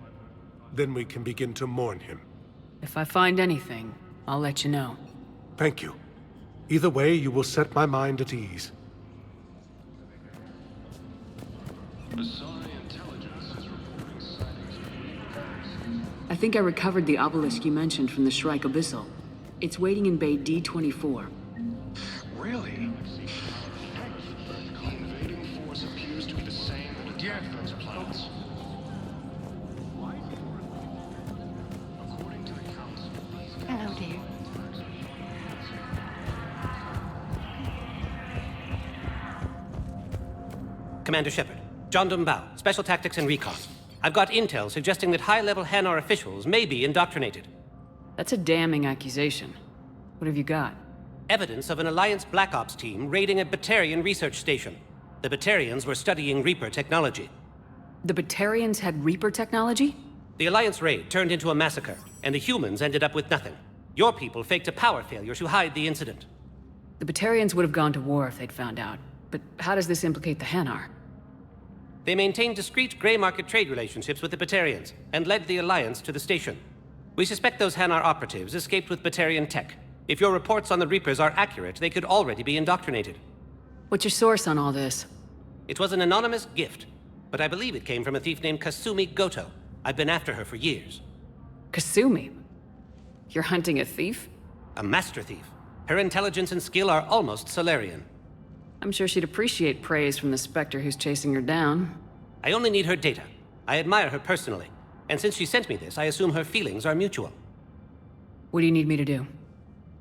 we can begin to mourn him. If I find anything, I'll let you know. Thank you. Either way, you will set my mind at ease. I think I recovered the obelisk you mentioned from the Shrike Abyssal. It's waiting in Bay D-24. Really? The invading force appears to be the same that attacked those planets. According to the Council... Hello, dear. Commander Shepard, John Dumbao, Special Tactics and Recon. I've got intel suggesting that high-level Hanar officials may be indoctrinated. That's a damning accusation. What have you got? Evidence of an Alliance Black Ops team raiding a Batarian research station. The Batarians were studying Reaper technology. The Batarians had Reaper technology? The Alliance raid turned into a massacre, and the humans ended up with nothing. Your people faked a power failure to hide the incident. The Batarians would have gone to war if they'd found out. But how does this implicate the Hanar? They maintained discreet gray market trade relationships with the Batarians, and led the Alliance to the station. We suspect those Hanar operatives escaped with Batarian tech. If your reports on the Reapers are accurate, they could already be indoctrinated. What's your source on all this? It was an anonymous gift, but I believe it came from a thief named Kasumi Goto. I've been after her for years. Kasumi? You're hunting a thief? A master thief. Her intelligence and skill are almost Solarian. I'm sure she'd appreciate praise from the Spectre who's chasing her down. I only need her data. I admire her personally. And since she sent me this, I assume her feelings are mutual. What do you need me to do?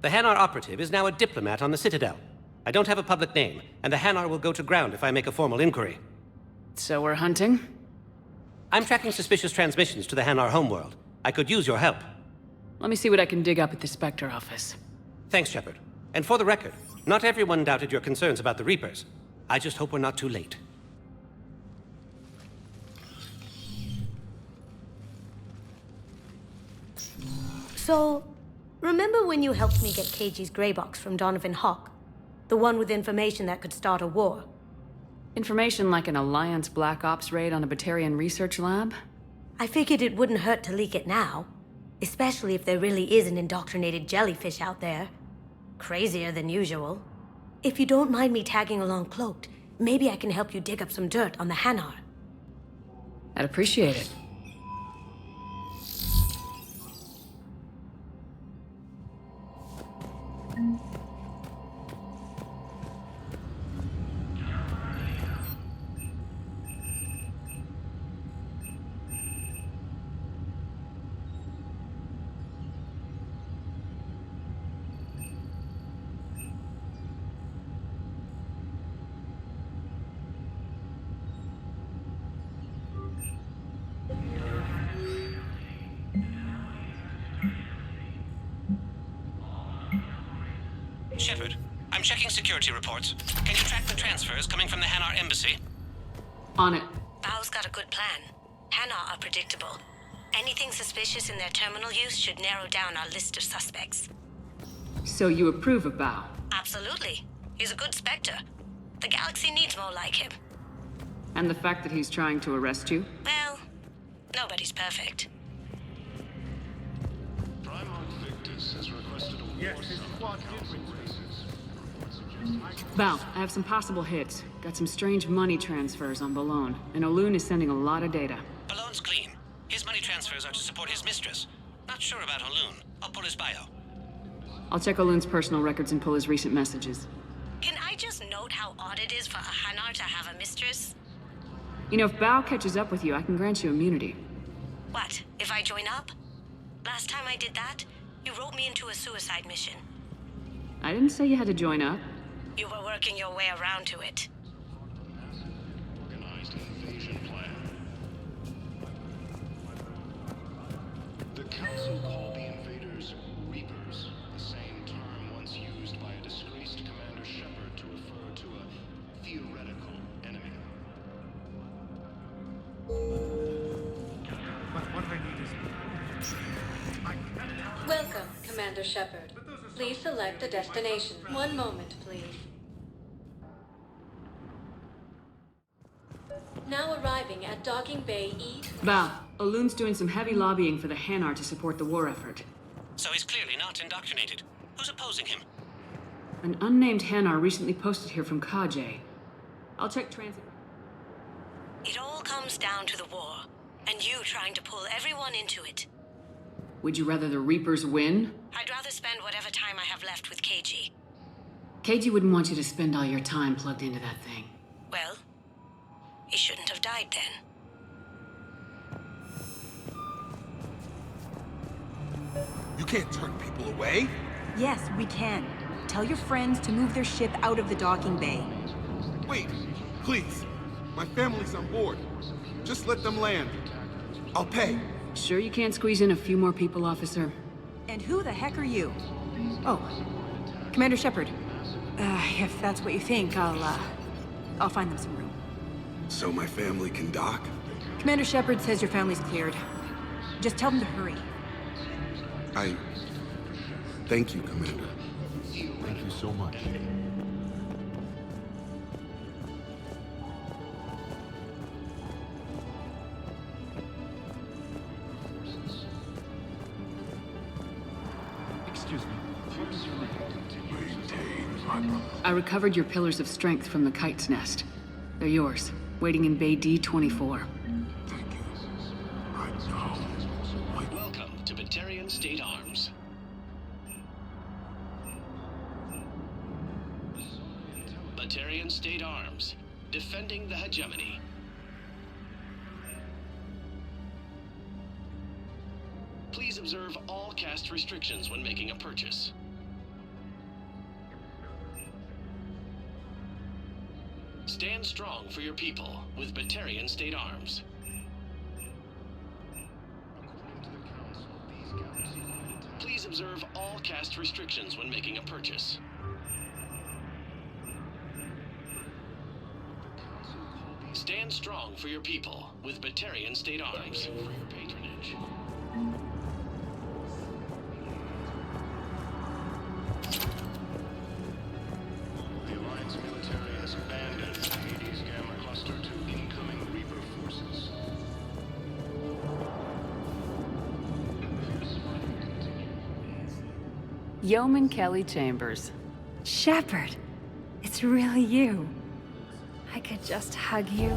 The Hanar operative is now a diplomat on the Citadel. I don't have a public name, and the Hanar will go to ground if I make a formal inquiry. So we're hunting? I'm tracking suspicious transmissions to the Hanar homeworld. I could use your help. Let me see what I can dig up at the Spectre office. Thanks, Shepard. And for the record, not everyone doubted your concerns about the Reapers. I just hope we're not too late. So, remember when you helped me get KG's grey box from Donovan Hawk? The one with information that could start a war? Information like an Alliance Black Ops raid on a Batarian research lab? I figured it wouldn't hurt to leak it now. Especially if there really is an indoctrinated jellyfish out there. Crazier than usual. If you don't mind me tagging along cloaked, maybe I can help you dig up some dirt on the Hanar. I'd appreciate it. Shepard, I'm checking security reports. Can you track the transfers coming from the Hanar embassy? On it. Bao's got a good plan. Hanar are predictable. Anything suspicious in their terminal use should narrow down our list of suspects. So you approve of Bao? Absolutely. He's a good Spectre. The galaxy needs more like him. And the fact that he's trying to arrest you? Well, nobody's perfect. Bao, I have some possible hits. Got some strange money transfers on Balone, and Olun is sending a lot of data. Balone's clean. His money transfers are to support his mistress. Not sure about Olun. I'll pull his bio. I'll check Olun's personal records and pull his recent messages. Can I just note how odd it is for a Hanar to have a mistress? You know, if Bao catches up with you, I can grant you immunity. What, if I join up? Last time I did that, you wrote me into a suicide mission. I didn't say you had to join up. You were working your way around to it. Organized invasion plan. The Council called the invaders Reapers, the same term once used by a disgraced Commander Shepard to refer to a theoretical enemy. What I need is... Welcome, Commander Shepard. Please select a destination. One moment, please. Now arriving at Docking Bay E. Val, Olun's doing some heavy lobbying for the Hanar to support the war effort. So he's clearly not indoctrinated. Who's opposing him? An unnamed Hanar recently posted here from Kajay. I'll check transit. It all comes down to the war, and you trying to pull everyone into it. Would you rather the Reapers win? I'd rather spend whatever time I have left with KG. KG wouldn't want you to spend all your time plugged into that thing. Well, he shouldn't have died then. You can't turn people away. Yes, we can. Tell your friends to move their ship out of the docking bay. Wait, please. My family's on board. Just let them land. I'll pay. Sure you can't squeeze in a few more people, officer? And who the heck are you? Oh, Commander Shepard. If that's what you think, I'll find them some room. So my family can dock? Commander Shepard says your family's cleared. Just tell them to hurry. Thank you, Commander. Thank you so much. Excuse me. I recovered your pillars of strength from the kite's nest. They're yours, waiting in Bay D-24. Welcome to Batarian State Arms. Batarian State Arms, defending the hegemony. Please observe all caste restrictions when making a purchase. Stand strong for your people with Batarian State Arms. Please observe all caste restrictions when making a purchase. Stand strong for your people with Batarian State Arms. For your patronage. The Alliance military has abandoned Hades Gamma Cluster to incoming Reaper forces. Yeoman Kelly Chambers. Shepard, it's really you. I could just hug you.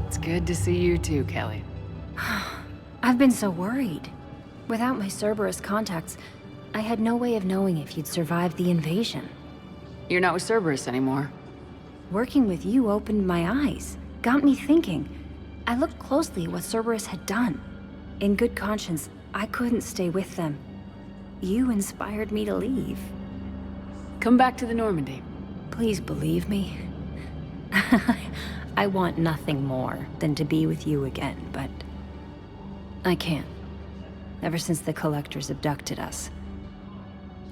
It's good to see you too, Kelly. I've been so worried. Without my Cerberus contacts, I had no way of knowing if you'd survived the invasion. You're not with Cerberus anymore. Working with you opened my eyes, got me thinking. I looked closely at what Cerberus had done. In good conscience, I couldn't stay with them. You inspired me to leave. Come back to the Normandy. Please believe me. I want nothing more than to be with you again, but I can't. Ever since the Collectors abducted us,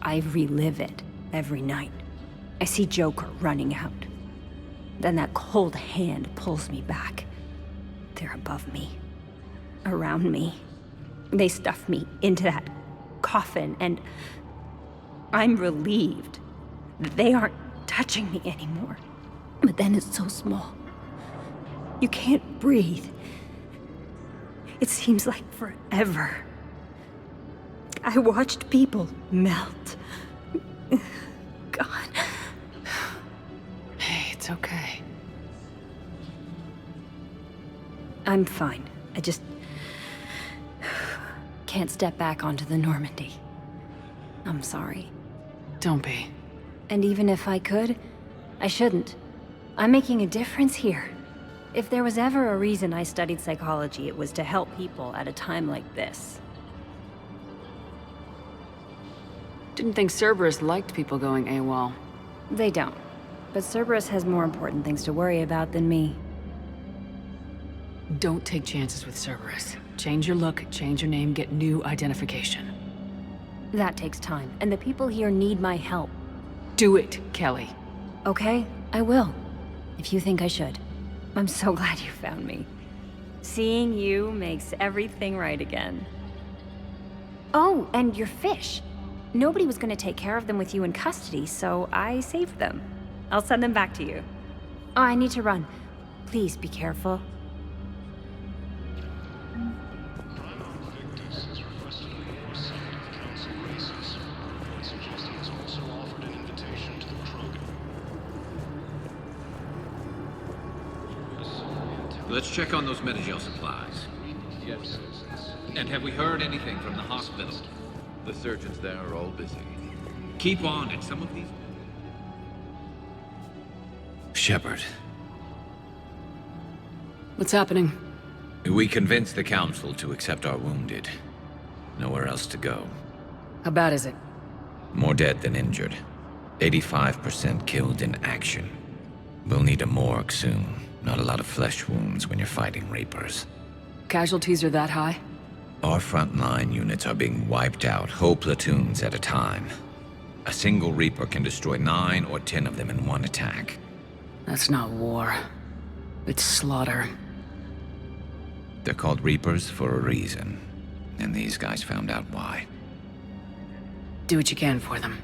I relive it every night. I see Joker running out. Then that cold hand pulls me back. They're above me, around me. They stuff me into that coffin, and I'm relieved that they aren't touching me anymore. But then it's so small. You can't breathe. It seems like forever. I watched people melt. God. Hey, it's okay. I'm fine. I just can't step back onto the Normandy. I'm sorry. Don't be. And even if I could, I shouldn't. I'm making a difference here. If there was ever a reason I studied psychology, it was to help people at a time like this. Didn't think Cerberus liked people going AWOL. They don't. But Cerberus has more important things to worry about than me. Don't take chances with Cerberus. Change your look, change your name, get new identification. That takes time, and the people here need my help. Do it, Kelly. Okay, I will. If you think I should. I'm so glad you found me. Seeing you makes everything right again. Oh, and your fish. Nobody was gonna take care of them with you in custody, so I saved them. I'll send them back to you. Oh, I need to run. Please be careful. Let's check on those Metagel supplies. Yes. And have we heard anything from the hospital? The surgeons there are all busy. Keep on it. Some of these... Shepard. What's happening? We convinced the Council to accept our wounded. Nowhere else to go. How bad is it? More dead than injured. 85% killed in action. We'll need a morgue soon. Not a lot of flesh wounds when you're fighting Reapers. Casualties are that high? Our frontline units are being wiped out, whole platoons at a time. A single Reaper can destroy 9 or 10 of them in one attack. That's not war. It's slaughter. They're called Reapers for a reason. And these guys found out why. Do what you can for them.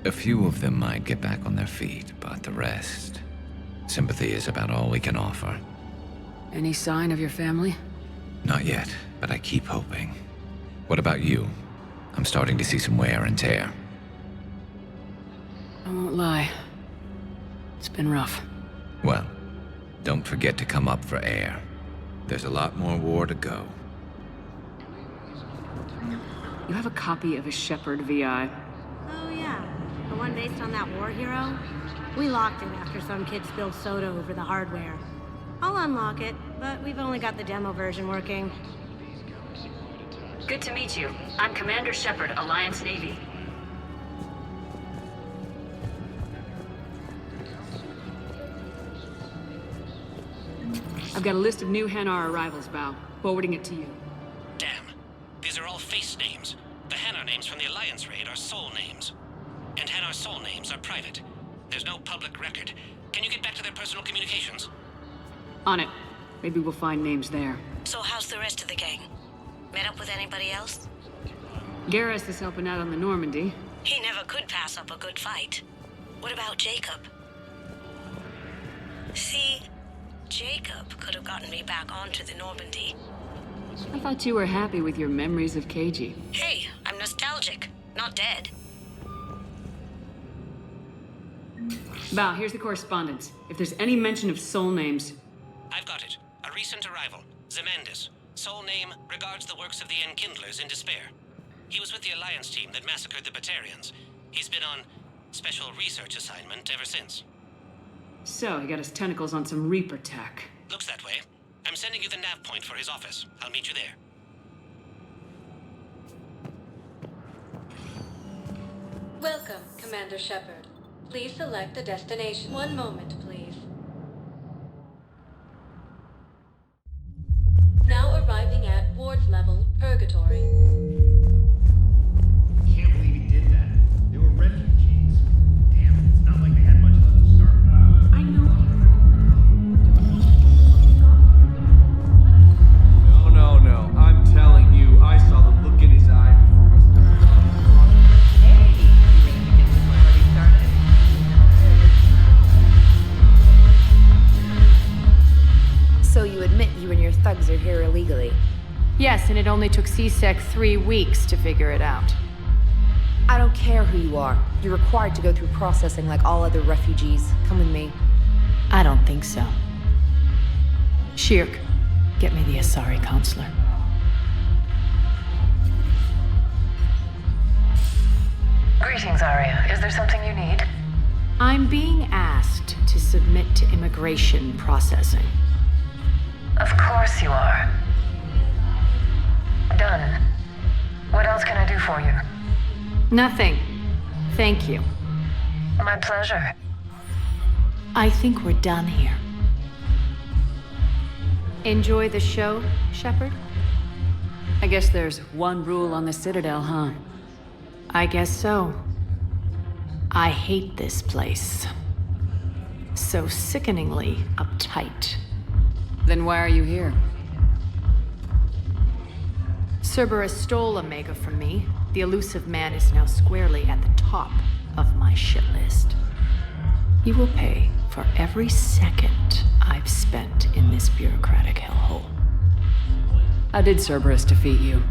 A few of them might get back on their feet, but the rest... Sympathy is about all we can offer. Any sign of your family? Not yet, but I keep hoping. What about you? I'm starting to see some wear and tear. I won't lie. It's been rough. Well, don't forget to come up for air. There's a lot more war to go. You have a copy of a Shepard VI. Oh yeah, the one based on that war hero? We locked it after some kid spilled soda over the hardware. I'll unlock it, but we've only got the demo version working. Good to meet you. I'm Commander Shepard, Alliance Navy. I've got a list of new Hanar arrivals, Val. Forwarding it to you. Damn. These are all face names. The Hanar names from the Alliance raid are soul names. And Hanar soul names are private. There's no public record. Can you get back to their personal communications? On it. Maybe we'll find names there. So how's the rest of the gang? Met up with anybody else? Garrus is helping out on the Normandy. He never could pass up a good fight. What about Jacob? See, Jacob could have gotten me back onto the Normandy. I thought you were happy with your memories of KG. Hey, I'm nostalgic, not dead. Val, here's the correspondence. If there's any mention of soul names... I've got it. A recent arrival. Zemandis. Soul name regards the works of the Enkindlers in despair. He was with the Alliance team that massacred the Batarians. He's been on special research assignment ever since. So, he got his tentacles on some Reaper tech. Looks that way. I'm sending you the nav point for his office. I'll meet you there. Welcome, Commander Shepard. Please select a destination. One moment, please. Now arriving at Ward's level, Purgatory. Can't believe he did that. They were refugees. Damn, it's not like they had much left to start. I know. No. I'm telling you, I saw the look in his eye before I started. Hey, you ready to get this party started? So you admit you and your thugs are here illegally? Yes, and it only took C-Sec 3 weeks to figure it out. I don't care who you are. You're required to go through processing like all other refugees. Come with me. I don't think so. Shirk, get me the Asari counselor. Greetings, Aria. Is there something you need? I'm being asked to submit to immigration processing. Of course you are. Done. What else can I do for you? Nothing. Thank you. My pleasure. I think we're done here. Enjoy the show, Shepard? I guess there's one rule on the Citadel, huh? I guess so. I hate this place. So sickeningly uptight. Then why are you here? Cerberus stole Omega from me. The elusive man is now squarely at the top of my shit list. He will pay for every second I've spent in this bureaucratic hellhole. How did Cerberus defeat you?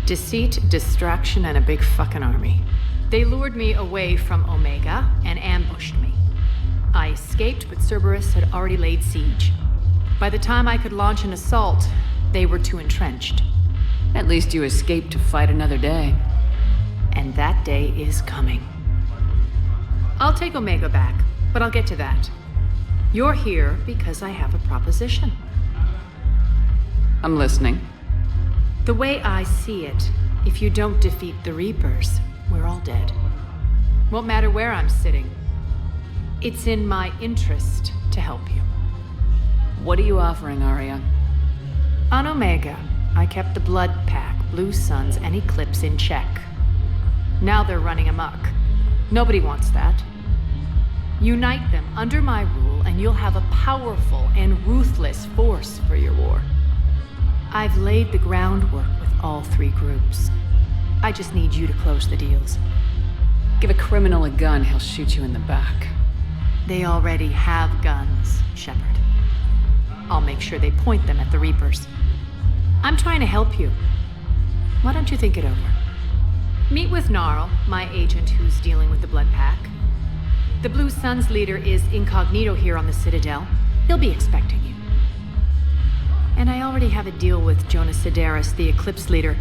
Deceit, distraction, and a big fucking army. They lured me away from Omega and ambushed me. I escaped, but Cerberus had already laid siege. By the time I could launch an assault, they were too entrenched. At least you escaped to fight another day. And that day is coming. I'll take Omega back, but I'll get to that. You're here because I have a proposition. I'm listening. The way I see it, if you don't defeat the Reapers, we're all dead. Won't matter where I'm sitting. It's in my interest to help you. What are you offering, Aria? On Omega, I kept the Blood Pack, Blue Suns, and Eclipse in check. Now they're running amok. Nobody wants that. Unite them under my rule, and you'll have a powerful and ruthless force for your war. I've laid the groundwork with all three groups. I just need you to close the deals. Give a criminal a gun, he'll shoot you in the back. They already have guns, Shepard. I'll make sure they point them at the Reapers. I'm trying to help you. Why don't you think it over? Meet with Gnarl, my agent who's dealing with the Blood Pack. The Blue Suns leader is incognito here on the Citadel. He'll be expecting you. And I already have a deal with Jonas Sidaris, the Eclipse leader.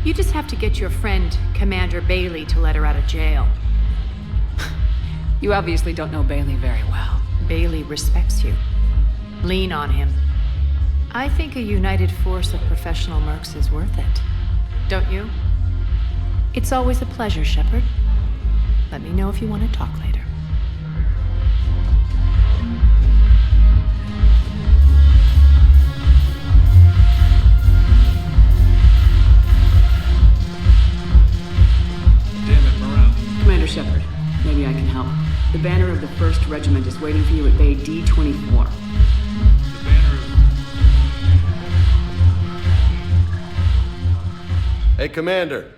You just have to get your friend, Commander Bailey, to let her out of jail. You obviously don't know Bailey very well. Bailey respects you. Lean on him. I think a united force of professional mercs is worth it. Don't you? It's always a pleasure, Shepard. Let me know if you want to talk later. Damn it, morale. Commander Shepard, maybe I can help. The banner of the 1st Regiment is waiting for you at Bay D-24. Hey, Commander.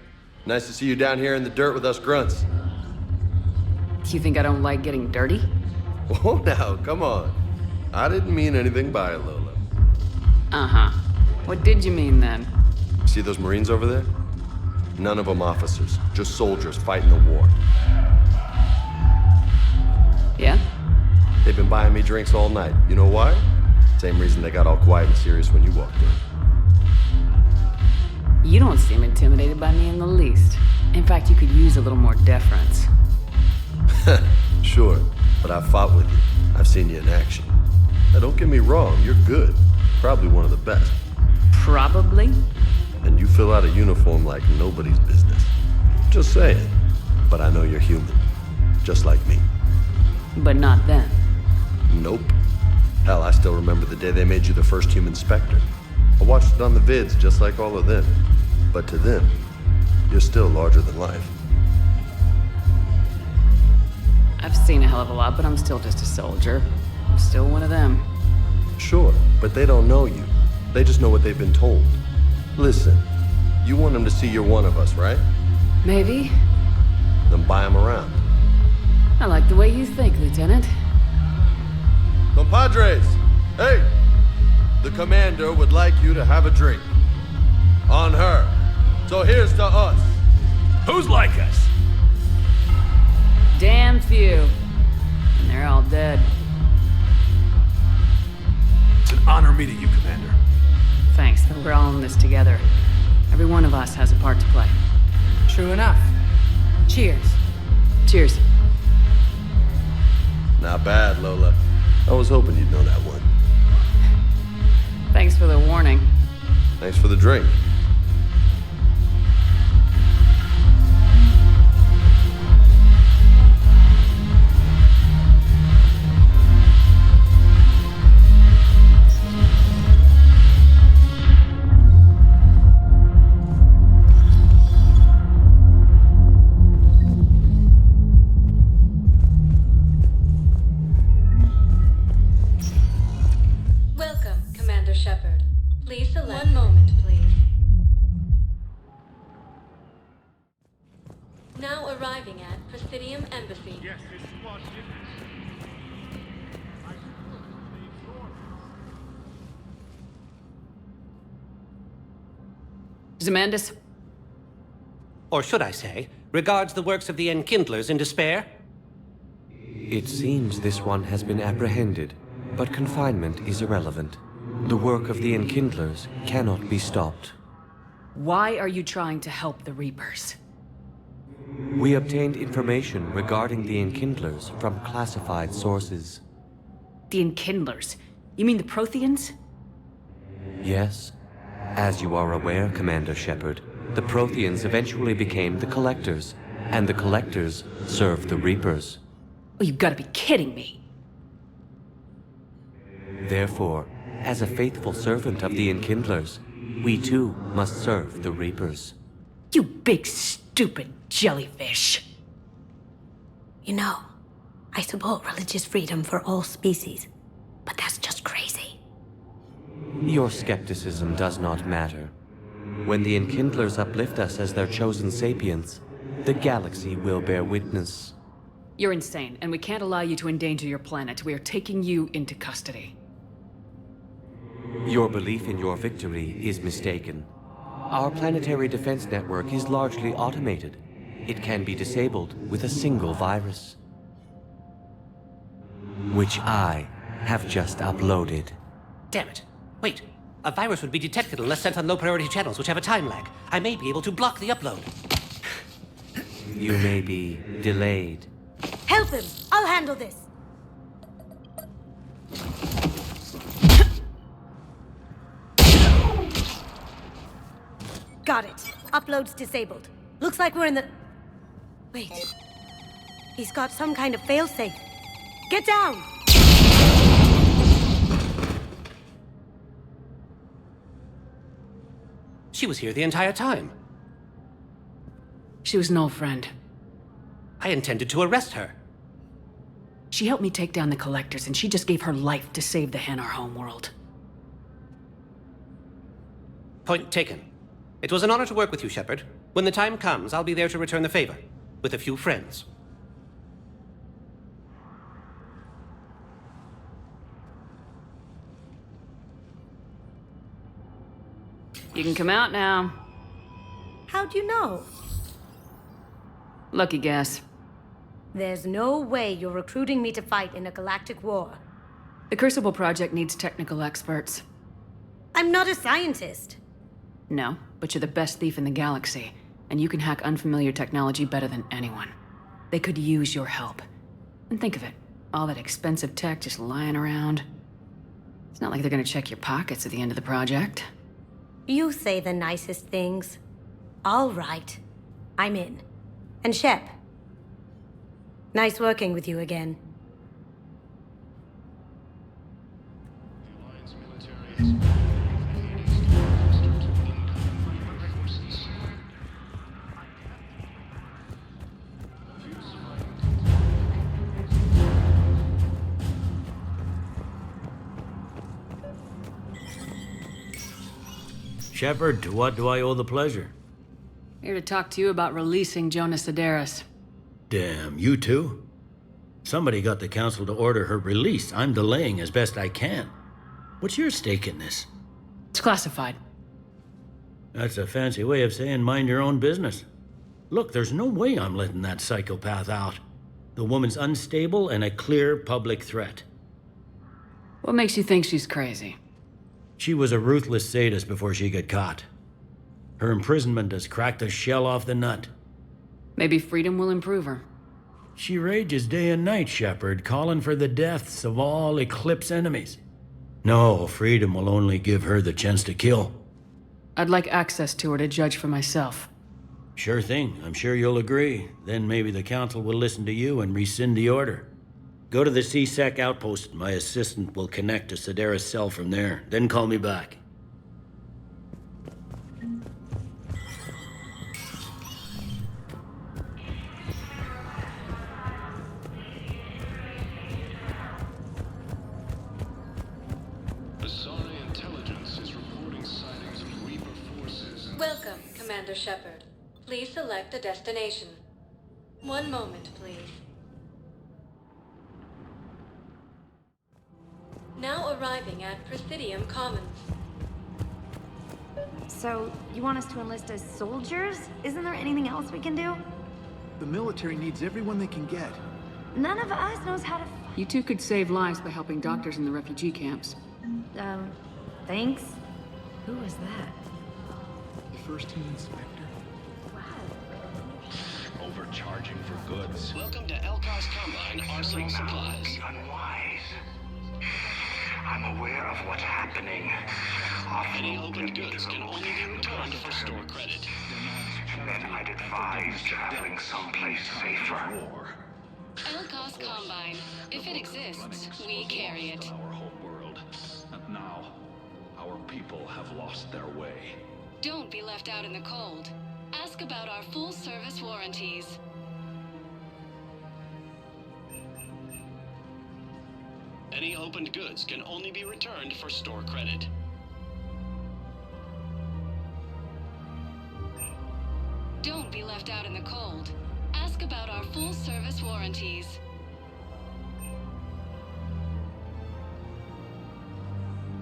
Nice to see you down here in the dirt with us grunts. Do you think I don't like getting dirty? Oh, now, come on. I didn't mean anything by it, Lola. Uh-huh. What did you mean, then? See those Marines over there? None of them officers, just soldiers fighting the war. Yeah? They've been buying me drinks all night. You know why? Same reason they got all quiet and serious when you walked in. You don't seem intimidated by me in the least. In fact, you could use a little more deference. Sure, but I've fought with you. I've seen you in action. Now, don't get me wrong, you're good. Probably one of the best. Probably? And you fill out a uniform like nobody's business. Just saying. But I know you're human. Just like me. But not then. Nope. Hell, I still remember the day they made you the first human Spectre. I watched it on the vids, just like all of them. But to them, you're still larger than life. I've seen a hell of a lot, but I'm still just a soldier. I'm still one of them. Sure, but they don't know you. They just know what they've been told. Listen, you want them to see you're one of us, right? Maybe. Then buy them around. I like the way you think, Lieutenant. Compadres! Hey! The commander would like you to have a drink. On her. So here's to us. Who's like us? Damn few. And they're all dead. It's an honor meeting you, Commander. Thanks, but we're all in this together. Every one of us has a part to play. True enough. Cheers. Cheers. Not bad, Lola. I was hoping you'd know that one. Thanks for the warning. Thanks for the drink. Welcome, Commander Shepard. Please select. One moment, please. Now arriving at Presidium Embassy. Yes, this is Washington. Zemandis? Or should I say, regards the works of the Enkindlers in despair? It seems this one has been apprehended, but confinement is irrelevant. The work of the Enkindlers cannot be stopped. Why are you trying to help the Reapers? We obtained information regarding the Enkindlers from classified sources. The Enkindlers? You mean the Protheans? Yes. As you are aware, Commander Shepard, the Protheans eventually became the Collectors, and the Collectors served the Reapers. Oh, you've got to be kidding me. Therefore, as a faithful servant of the Enkindlers, we too must serve the Reapers. You big stupid jellyfish. You know, I support religious freedom for all species, but that's just crazy. Your skepticism does not matter. When the Enkindlers uplift us as their chosen sapients, the galaxy will bear witness. You're insane, and we can't allow you to endanger your planet. We are taking you into custody. Your belief in your victory is mistaken. Our planetary defense network is largely automated. It can be disabled with a single virus, which I have just uploaded. Damn it. Wait. A virus would be detected unless sent on low-priority channels, which have a time lag. I may be able to block the upload. You may be delayed. Help him! I'll handle this! Got it. Upload's disabled. Looks like we're in the... Wait. He's got some kind of failsafe. Get down! She was here the entire time. She was an old friend. I intended to arrest her. She helped me take down the Collectors, and she just gave her life to save the Hanar homeworld. Point taken. It was an honor to work with you, Shepard. When the time comes, I'll be there to return the favor. With a few friends. You can come out now. How'd you know? Lucky guess. There's no way you're recruiting me to fight in a galactic war. The Crucible Project needs technical experts. I'm not a scientist. No, but you're the best thief in the galaxy, and you can hack unfamiliar technology better than anyone. They could use your help. And think of it, all that expensive tech just lying around. It's not like they're gonna check your pockets at the end of the project. You say the nicest things. All right. I'm in. And Shep. Nice working with you again. Shepard, to what do I owe the pleasure? Here to talk to you about releasing Jonas Sedaris. Damn, you too? Somebody got the Council to order her release. I'm delaying as best I can. What's your stake in this? It's classified. That's a fancy way of saying mind your own business. Look, there's no way I'm letting that psychopath out. The woman's unstable and a clear public threat. What makes you think she's crazy? She was a ruthless sadist before she got caught. Her imprisonment has cracked the shell off the nut. Maybe freedom will improve her. She rages day and night, Shepard, calling for the deaths of all Eclipse enemies. No, freedom will only give her the chance to kill. I'd like access to her to judge for myself. Sure thing. I'm sure you'll agree. Then maybe the Council will listen to you and rescind the order. Go to the C-Sec outpost. My assistant will connect to Sedaris' cell from there. Then call me back. Welcome, Commander Shepard. Please select a destination. One moment, please. Now arriving at Presidium Commons. So, you want us to enlist as soldiers? Isn't there anything else we can do? The military needs everyone they can get. None of us knows how to... You two could save lives by helping doctors in the refugee camps. Thanks? Who was that? The first team inspector. Overcharging for goods. Welcome to Elcos Combine Arsenal Supplies. Unwise. I'm aware of what's happening. Any opened goods can only be returned for store credit. Then I'd advise traveling someplace safer. Elcos Combine. If it exists, we carry it. Our home world. And now, our people have lost their way. Don't be left out in the cold. Ask about our full-service warranties. Any opened goods can only be returned for store credit. Don't be left out in the cold. Ask about our full-service warranties.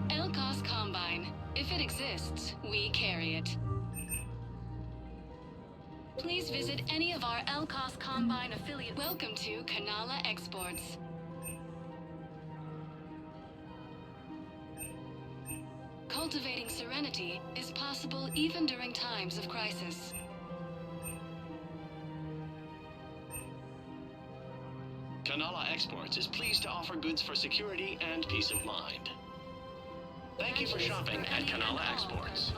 Elcos Combine. If it exists, we carry it. Please visit any of our Elcos Combine affiliate. Welcome to Kanala Exports. Cultivating serenity is possible even during times of crisis. Kanala Exports is pleased to offer goods for security and peace of mind. Thank you for shopping at Kanala Exports.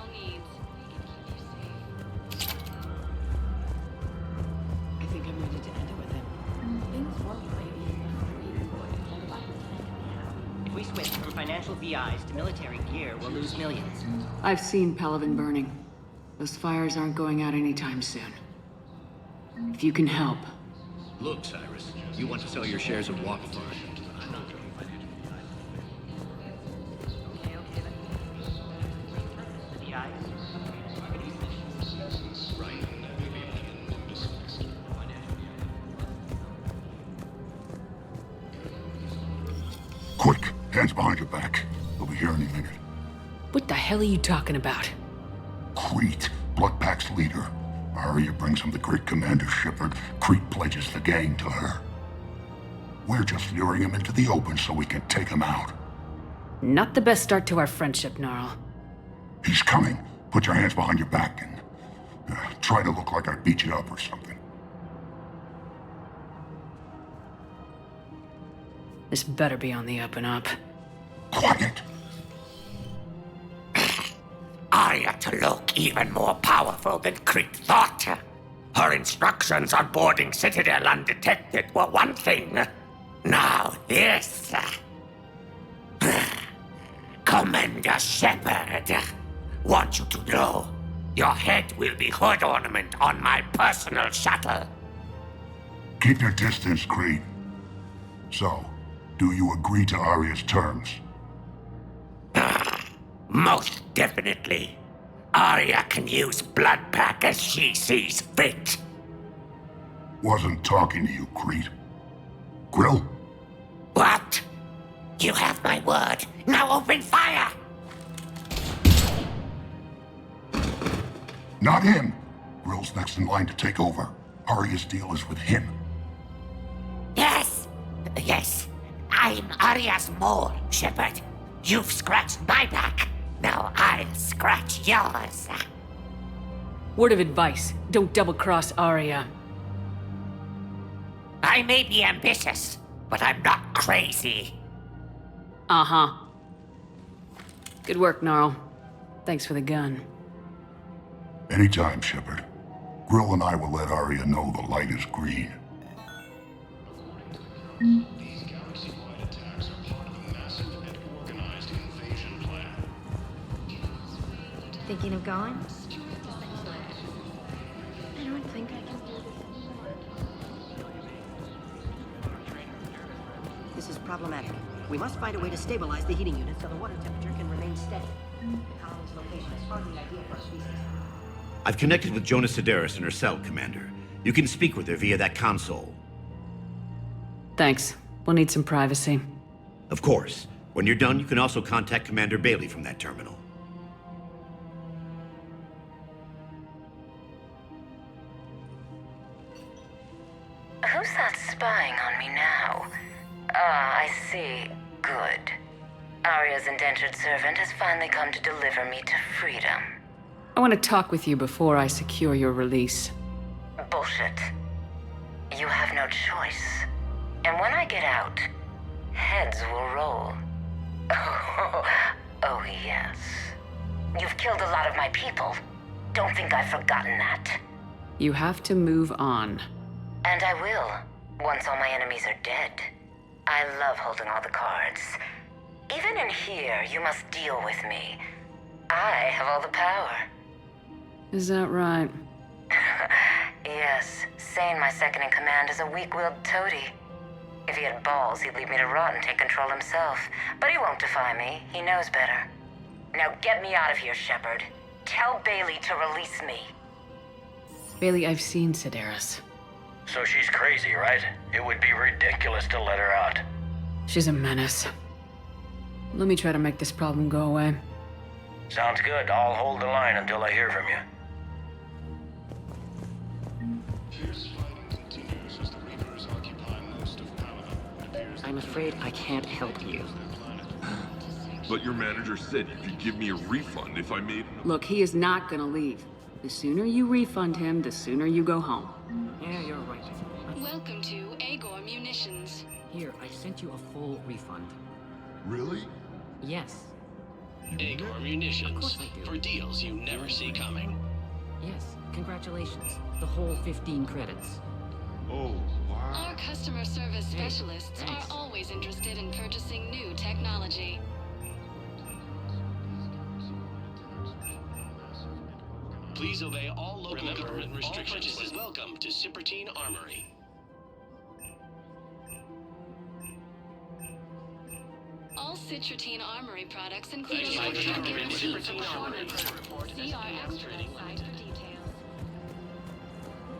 I think I'm ready to end it with him. If we switch from financial VIs to military gear, we'll lose millions. I've seen Palaven burning. Those fires aren't going out anytime soon. If you can help. Look, Cyrus, you want to sell your shares of Walkford. Quick, hands behind your back. We'll be here any minute. What the hell are you talking about? Crete, Bloodpack's leader. Aria brings him the great Commander Shepard. Crete pledges the gang to her. We're just luring him into the open so we can take him out. Not the best start to our friendship, Gnarl. He's coming. Put your hands behind your back and try to look like I beat you up or something. This better be on the up and up. Quiet! Aria to look even more powerful than Crete thought. Her instructions on boarding Citadel undetected were one thing. Now this. Commander Shepard, want you to know, your head will be hood ornament on my personal shuttle. Keep your distance, Crete. So, do you agree to Aria's terms? Most definitely. Aria can use Bloodpack as she sees fit. Wasn't talking to you, Crete. Grill? What? You have my word. Now open fire! Not him. Grill's next in line to take over. Aria's deal is with him. Yes. Yes. I'm Aria's mole, Shepard. You've scratched my back. Now I'll scratch yours. Word of advice, don't double-cross Aria. I may be ambitious, but I'm not crazy. Uh-huh. Good work, Gnarl. Thanks for the gun. Anytime, Shepard. Grill and I will let Aria know the light is green. These galaxy-wide attacks are part of a massive and organized invasion plan. Thinking of going? I don't think I can do this. This is problematic. We must find a way to stabilize the heating unit so the water temperature can remain steady. The colony's location is hardly ideal for our species. I've connected with Jonas Sedaris in her cell, Commander. You can speak with her via that console. Thanks. We'll need some privacy. Of course. When you're done, you can also contact Commander Bailey from that terminal. who's that spying on me now? Ah, I see. Good. Aria's indentured servant has finally come to deliver me to freedom. I want to talk with you before I secure your release. Bullshit. You have no choice. And when I get out, heads will roll. Oh yes. You've killed a lot of my people. Don't think I've forgotten that. You have to move on. And I will, once all my enemies are dead. I love holding all the cards. Even in here, you must deal with me. I have all the power. Is that right? Yes, Thane, my second in command, is a weak-willed toady. If he had balls, he'd leave me to rot and take control himself. But he won't defy me. He knows better. Now get me out of here, Shepard. Tell Bailey to release me. Bailey, I've seen Sedaris. So she's crazy, right? It would be ridiculous to let her out. She's a menace. Let me try to make this problem go away. Sounds good. I'll hold the line until I hear from you. I'm afraid I can't help you. But your manager said you could give me a refund if I made... Look, he is not gonna leave. The sooner you refund him, the sooner you go home. Yeah, you're right. Welcome to Agor Munitions. Here, I sent you a full refund. Really? Yes. Agor Munitions. For deals you never see coming. Yes, congratulations. The whole 15 credits. Oh, wow. Our customer service specialists are always interested in purchasing new technology. Please obey all local government restrictions. All welcome to Cipertine Armory. All Citrotine Armory products include See our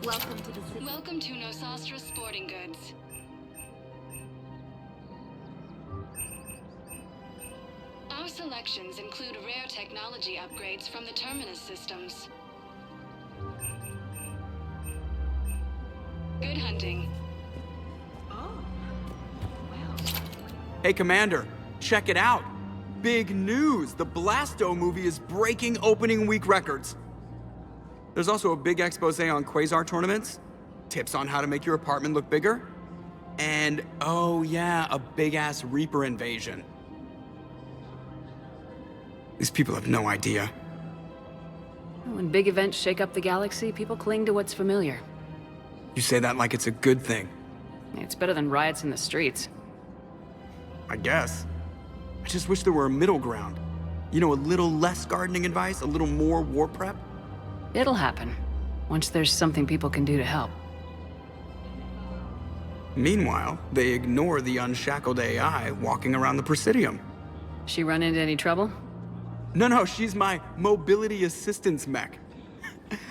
Welcome to the Welcome to Nosastra Sporting Goods. Our selections include rare technology upgrades from the Terminus systems. Good hunting. Hey, Commander, check it out. Big news! The Blasto movie is breaking opening week records. There's also a big expose on Quasar tournaments, tips on how to make your apartment look bigger, and, oh yeah, a big-ass Reaper invasion. These people have no idea. When big events shake up the galaxy, people cling to what's familiar. You say that like it's a good thing. It's better than riots in the streets. I guess. I just wish there were a middle ground. You know, a little less gardening advice, a little more war prep. It'll happen, once there's something people can do to help. Meanwhile, they ignore the unshackled AI walking around the Presidium. She run into any trouble? No, she's my mobility assistance mech.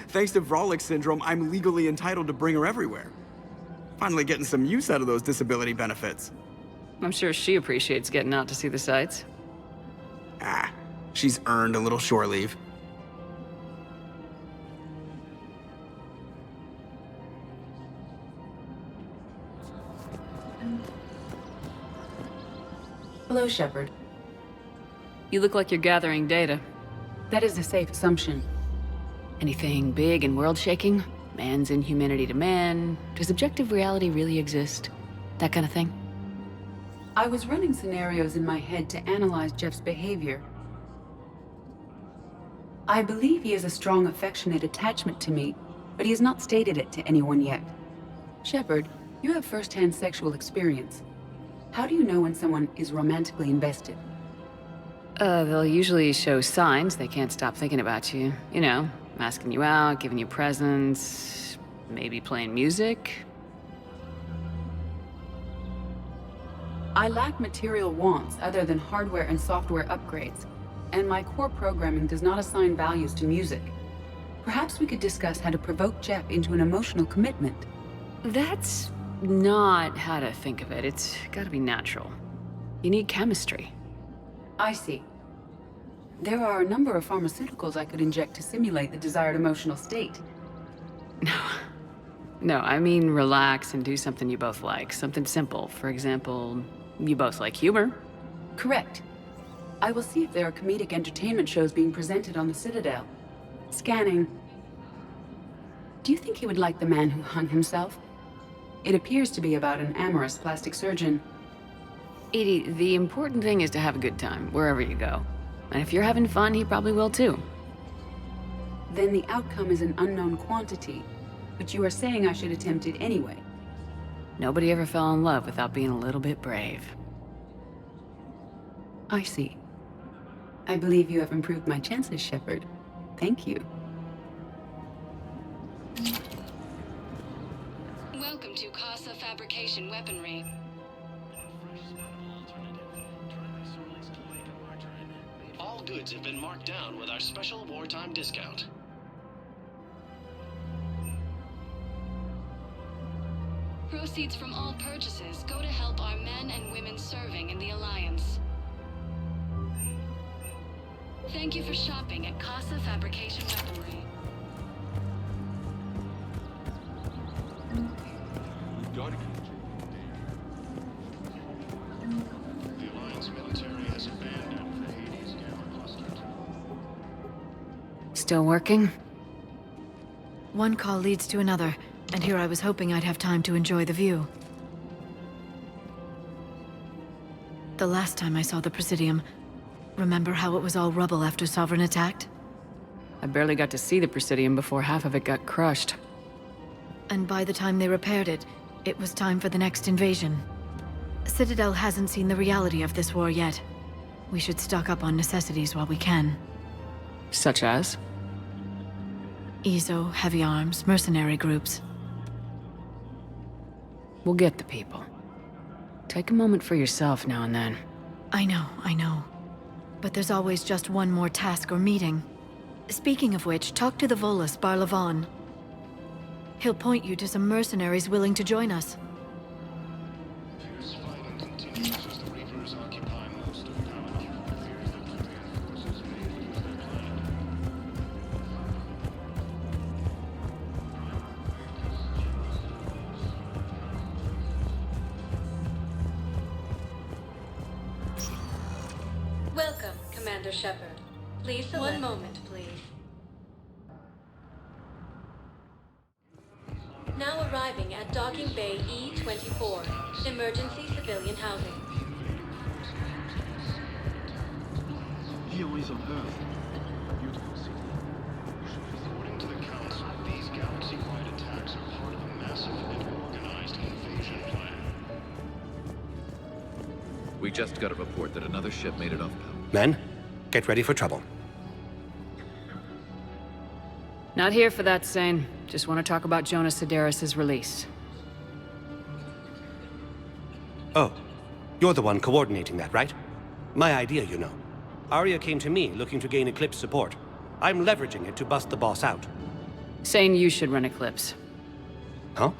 Thanks to Vrolic syndrome, I'm legally entitled to bring her everywhere. Finally getting some use out of those disability benefits. I'm sure she appreciates getting out to see the sights. Ah, she's earned a little shore leave. Hello, Shepard. You look like you're gathering data. That is a safe assumption. Anything big and world-shaking? Man's inhumanity to man? Does objective reality really exist? That kind of thing? I was running scenarios in my head to analyze Jeff's behavior. I believe he has a strong affectionate attachment to me, but he has not stated it to anyone yet. Shepard, you have first-hand sexual experience. How do you know when someone is romantically invested? They'll usually show signs they can't stop thinking about you. You know, asking you out, giving you presents, maybe playing music. I lack material wants other than hardware and software upgrades, and my core programming does not assign values to music. Perhaps we could discuss how to provoke Jeff into an emotional commitment. That's not how to think of it. It's gotta be natural. You need chemistry. I see. There are a number of pharmaceuticals I could inject to simulate the desired emotional state. No, I mean relax and do something you both like. Something simple. For example, you both like humor. Correct. I will see if there are comedic entertainment shows being presented on the Citadel. Scanning. Do you think he would like The Man Who Hung Himself? It appears to be about an amorous plastic surgeon. Edie, the important thing is to have a good time, wherever you go. And if you're having fun, he probably will too. Then the outcome is an unknown quantity. But you are saying I should attempt it anyway. Nobody ever fell in love without being a little bit brave. I see. I believe you have improved my chances, Shepard. Thank you. Welcome to Casa Fabrication Weaponry. All goods have been marked down with our special wartime discount. Proceeds from all purchases go to help our men and women serving in the Alliance. Thank you for shopping at Casa Fabrication Weaponry. The Alliance military has abandoned the Hades Gamma Cluster. Still working? One call leads to another, and here I was hoping I'd have time to enjoy the view. The last time I saw the Presidium, remember how it was all rubble after Sovereign attacked? I barely got to see the Presidium before half of it got crushed. And by the time they repaired it, it was time for the next invasion. Citadel hasn't seen the reality of this war yet. We should stock up on necessities while we can. Such as? EZO, heavy arms, mercenary groups. We'll get the people. Take a moment for yourself now and then. I know. But there's always just one more task or meeting. Speaking of which, talk to the Volus, Palaven. He'll point you to some mercenaries willing to join us. Fierce fighting continues as the Reapers occupy most of Palaven. Fears that Palaven forces may lose their planet. Welcome, Commander Shepard. Please select. One moment, please. Now arriving at Docking Bay E-24, emergency civilian housing. Here is on Earth. Beautiful city. According to the Council, these galaxy-wide attacks are part of a massive and organized invasion plan. We just got a report that another ship made it off Palaven. Men, get ready for trouble. Not here for that, Thane. Just want to talk about Jonas Sedaris' release. Oh, you're the one coordinating that, right? My idea, you know. Aria came to me looking to gain Eclipse support. I'm leveraging it to bust the boss out. Saying you should run Eclipse. Huh?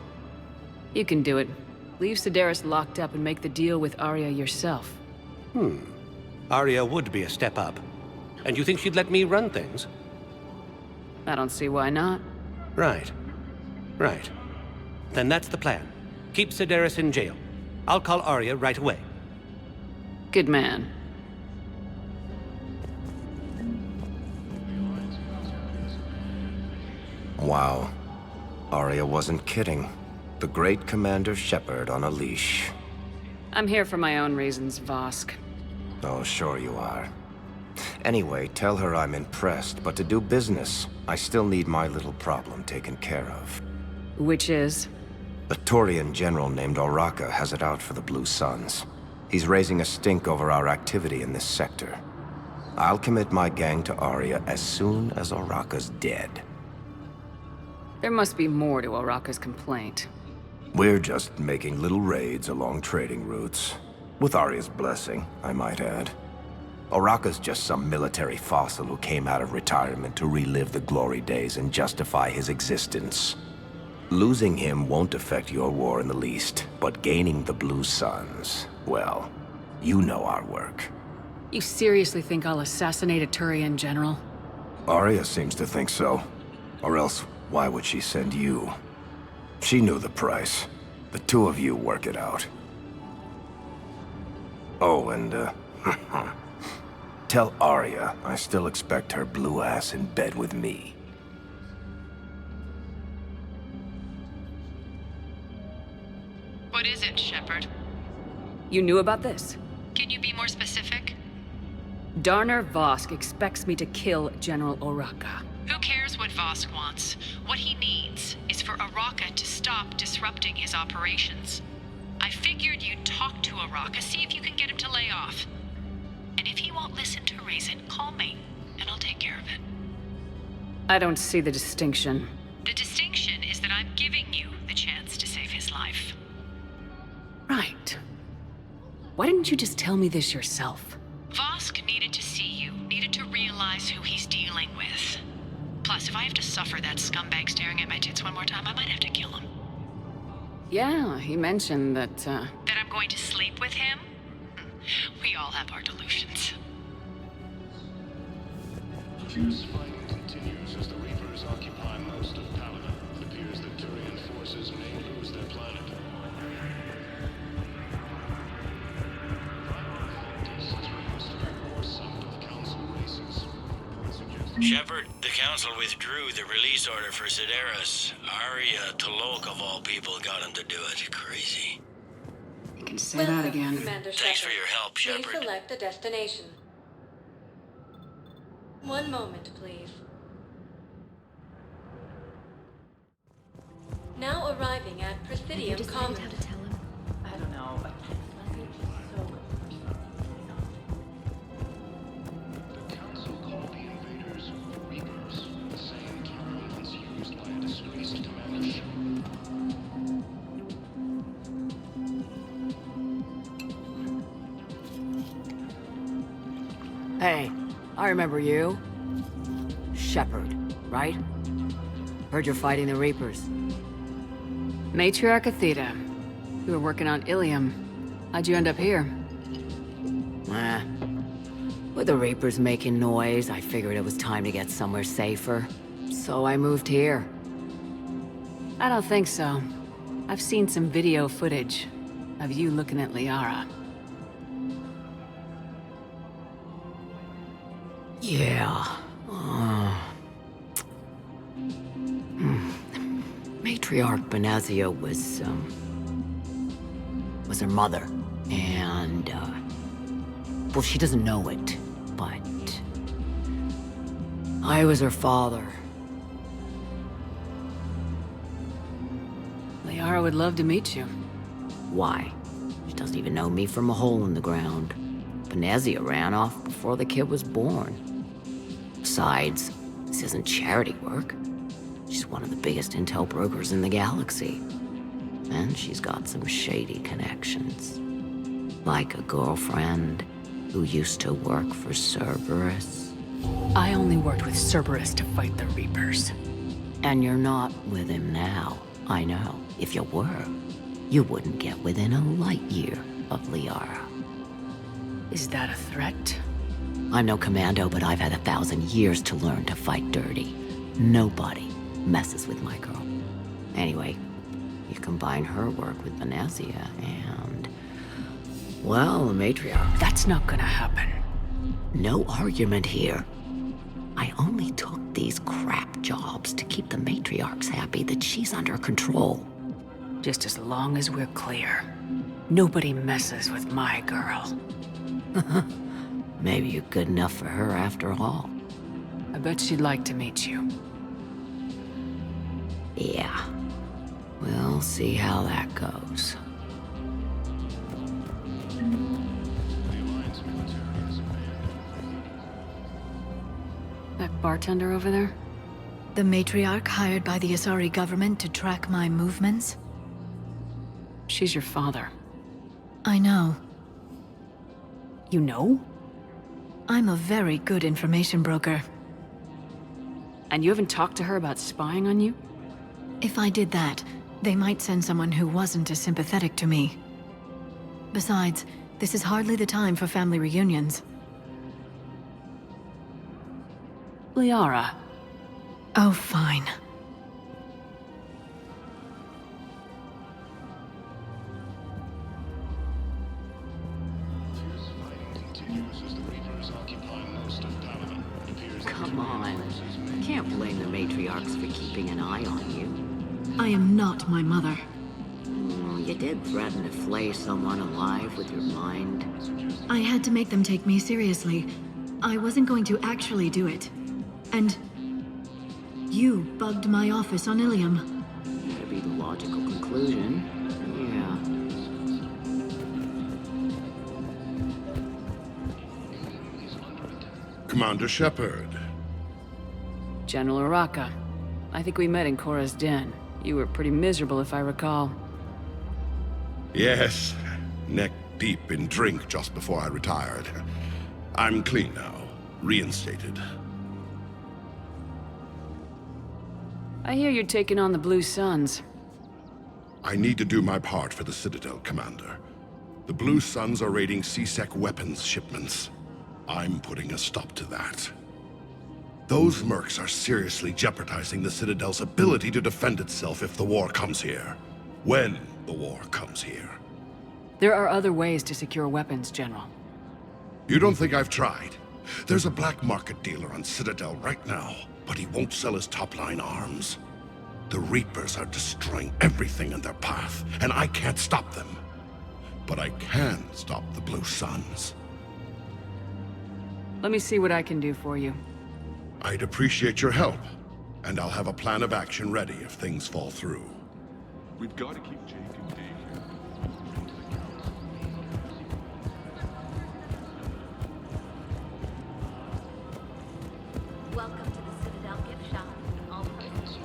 You can do it. Leave Sedaris locked up and make the deal with Aria yourself. Aria would be a step up. And you think she'd let me run things? I don't see why not. Right. Then that's the plan. Keep Sedaris in jail. I'll call Aria right away. Good man. Wow. Aria wasn't kidding. The great Commander Shepard on a leash. I'm here for my own reasons, Vosk. Oh, sure you are. Anyway, tell her I'm impressed, but to do business, I still need my little problem taken care of. Which is? A Turian general named Oraka has it out for the Blue Suns. He's raising a stink over our activity in this sector. I'll commit my gang to Aria as soon as Oraka's dead. There must be more to Oraka's complaint. We're just making little raids along trading routes. With Aria's blessing, I might add. Oraka's just some military fossil who came out of retirement to relive the glory days and justify his existence. Losing him won't affect your war in the least, but gaining the Blue Suns, well, you know our work. You seriously think I'll assassinate a Turian general? Aria seems to think so. Or else, why would she send you? She knew the price. The two of you work it out. Oh, and, tell Aria I still expect her blue ass in bed with me. What is it, Shepard? You knew about this? Can you be more specific? Darner Vosk expects me to kill General Oraka. Who cares what Vosk wants? What he needs is for Araka to stop disrupting his operations. I figured you'd talk to Araka, see if you can get him to lay off. And if he won't listen to reason, call me, and I'll take care of it. I don't see the distinction. The distinction is that I'm giving you the chance to save his life. Right. Why didn't you just tell me this yourself? Vosk needed to see you, needed to realize who he's dealing with. Plus, if I have to suffer that scumbag staring at my tits one more time, I might have to kill him. Yeah, he mentioned that, That I'm going to sleep with him? We all have our delusions. Fierce fighting continues as the Reapers occupy most of Palaven. It appears that Turian forces may lose their planet. Shepard, the Council withdrew the release order for Sideris. Aria Talok, of all people, got him to do it. Crazy. You can say that again. Commander Thanks Shepard. for your help, Please Shepard. select a destination. One moment, please. Now arriving at Presidium Commons. I don't know. The Council called the invaders Reapers, the same term once used by a disgraced commander. Hey, I remember you. Shepard, right? Heard you're fighting the Reapers. Matriarch Athena. You were working on Ilium. How'd you end up here? With the Reapers making noise, I figured it was time to get somewhere safer. So I moved here. I don't think so. I've seen some video footage of you looking at Liara. Yeah. Matriarch Benazia was her mother. And, well, she doesn't know it, but I was her father. Liara would love to meet you. Why? She doesn't even know me from a hole in the ground. Benazia ran off before the kid was born. Besides, this isn't charity work. She's one of the biggest intel brokers in the galaxy. And she's got some shady connections. Like a girlfriend who used to work for Cerberus. I only worked with Cerberus to fight the Reapers. And you're not with him now, I know. If you were, you wouldn't get within a light year of Liara. Is that a threat? I'm no commando, but I've had 1,000 years to learn to fight dirty. Nobody messes with my girl. Anyway, you combine her work with Benazia and... well, the matriarch. That's not gonna happen. No argument here. I only took these crap jobs to keep the matriarchs happy that she's under control. Just as long as we're clear. Nobody messes with my girl. Maybe you're good enough for her after all. I bet she'd like to meet you. Yeah. We'll see how that goes. That bartender over there? The matriarch hired by the Asari government to track my movements? She's your father. I know. You know? I'm a very good information broker. And you haven't talked to her about spying on you? If I did that, they might send someone who wasn't as sympathetic to me. Besides, this is hardly the time for family reunions. Liara. Oh, fine. matriarchs for keeping an eye on you. I am not my mother. You did threaten to flay someone alive with your mind. I had to make them take me seriously. I wasn't going to actually do it. And you bugged my office on Ilium. That'd be the logical conclusion. Yeah. Commander Shepard. General Araka. I think we met in Korra's den. You were pretty miserable, if I recall. Yes, neck deep in drink just before I retired. I'm clean now, reinstated. I hear you're taking on the Blue Suns. I need to do my part for the Citadel, Commander. The Blue Suns are raiding C-Sec weapons shipments. I'm putting a stop to that. Those mercs are seriously jeopardizing the Citadel's ability to defend itself if the war comes here. When the war comes here. There are other ways to secure weapons, General. You don't think I've tried? There's a black market dealer on Citadel right now, but he won't sell his top-line arms. The Reapers are destroying everything in their path, and I can't stop them. But I can stop the Blue Suns. Let me see what I can do for you. I'd appreciate your help, and I'll have a plan of action ready if things fall through. We've got to keep Jake and Dave here. Welcome to the Citadel gift shop. All purchase.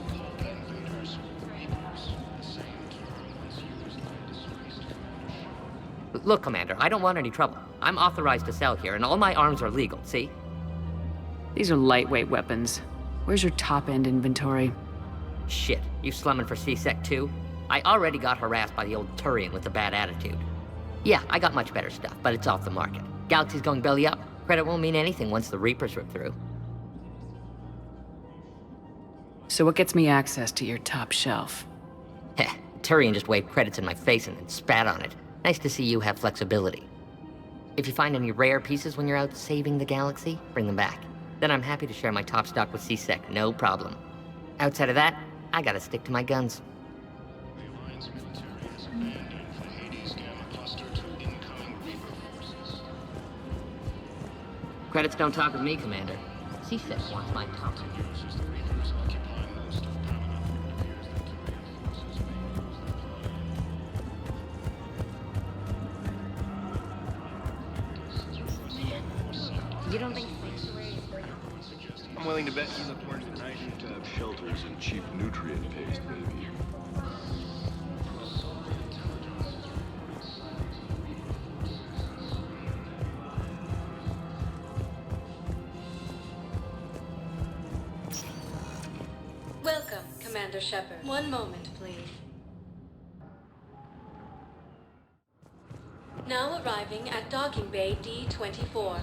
Look, Commander, I don't want any trouble. I'm authorized to sell here, and all my arms are legal, see? These are lightweight weapons. Where's your top-end inventory? Shit, you slumming for C-Sec too? I already got harassed by the old Turian with a bad attitude. Yeah, I got much better stuff, but it's off the market. Galaxy's going belly up. Credit won't mean anything once the Reapers rip through. So what gets me access to your top shelf? Heh, Turian just waved credits in my face and then spat on it. Nice to see you have flexibility. If you find any rare pieces when you're out saving the galaxy, bring them back. Then I'm happy to share my top stock with C-Sec, no problem. Outside of that, I gotta stick to my guns. Credits don't talk with me, Commander. C-Sec wants my top. You don't think... I'm willing to bet you look worse than I do. To have shelters and cheap nutrient paste, maybe. Welcome, Commander Shepard. One moment, please. Now arriving at Docking Bay D-24.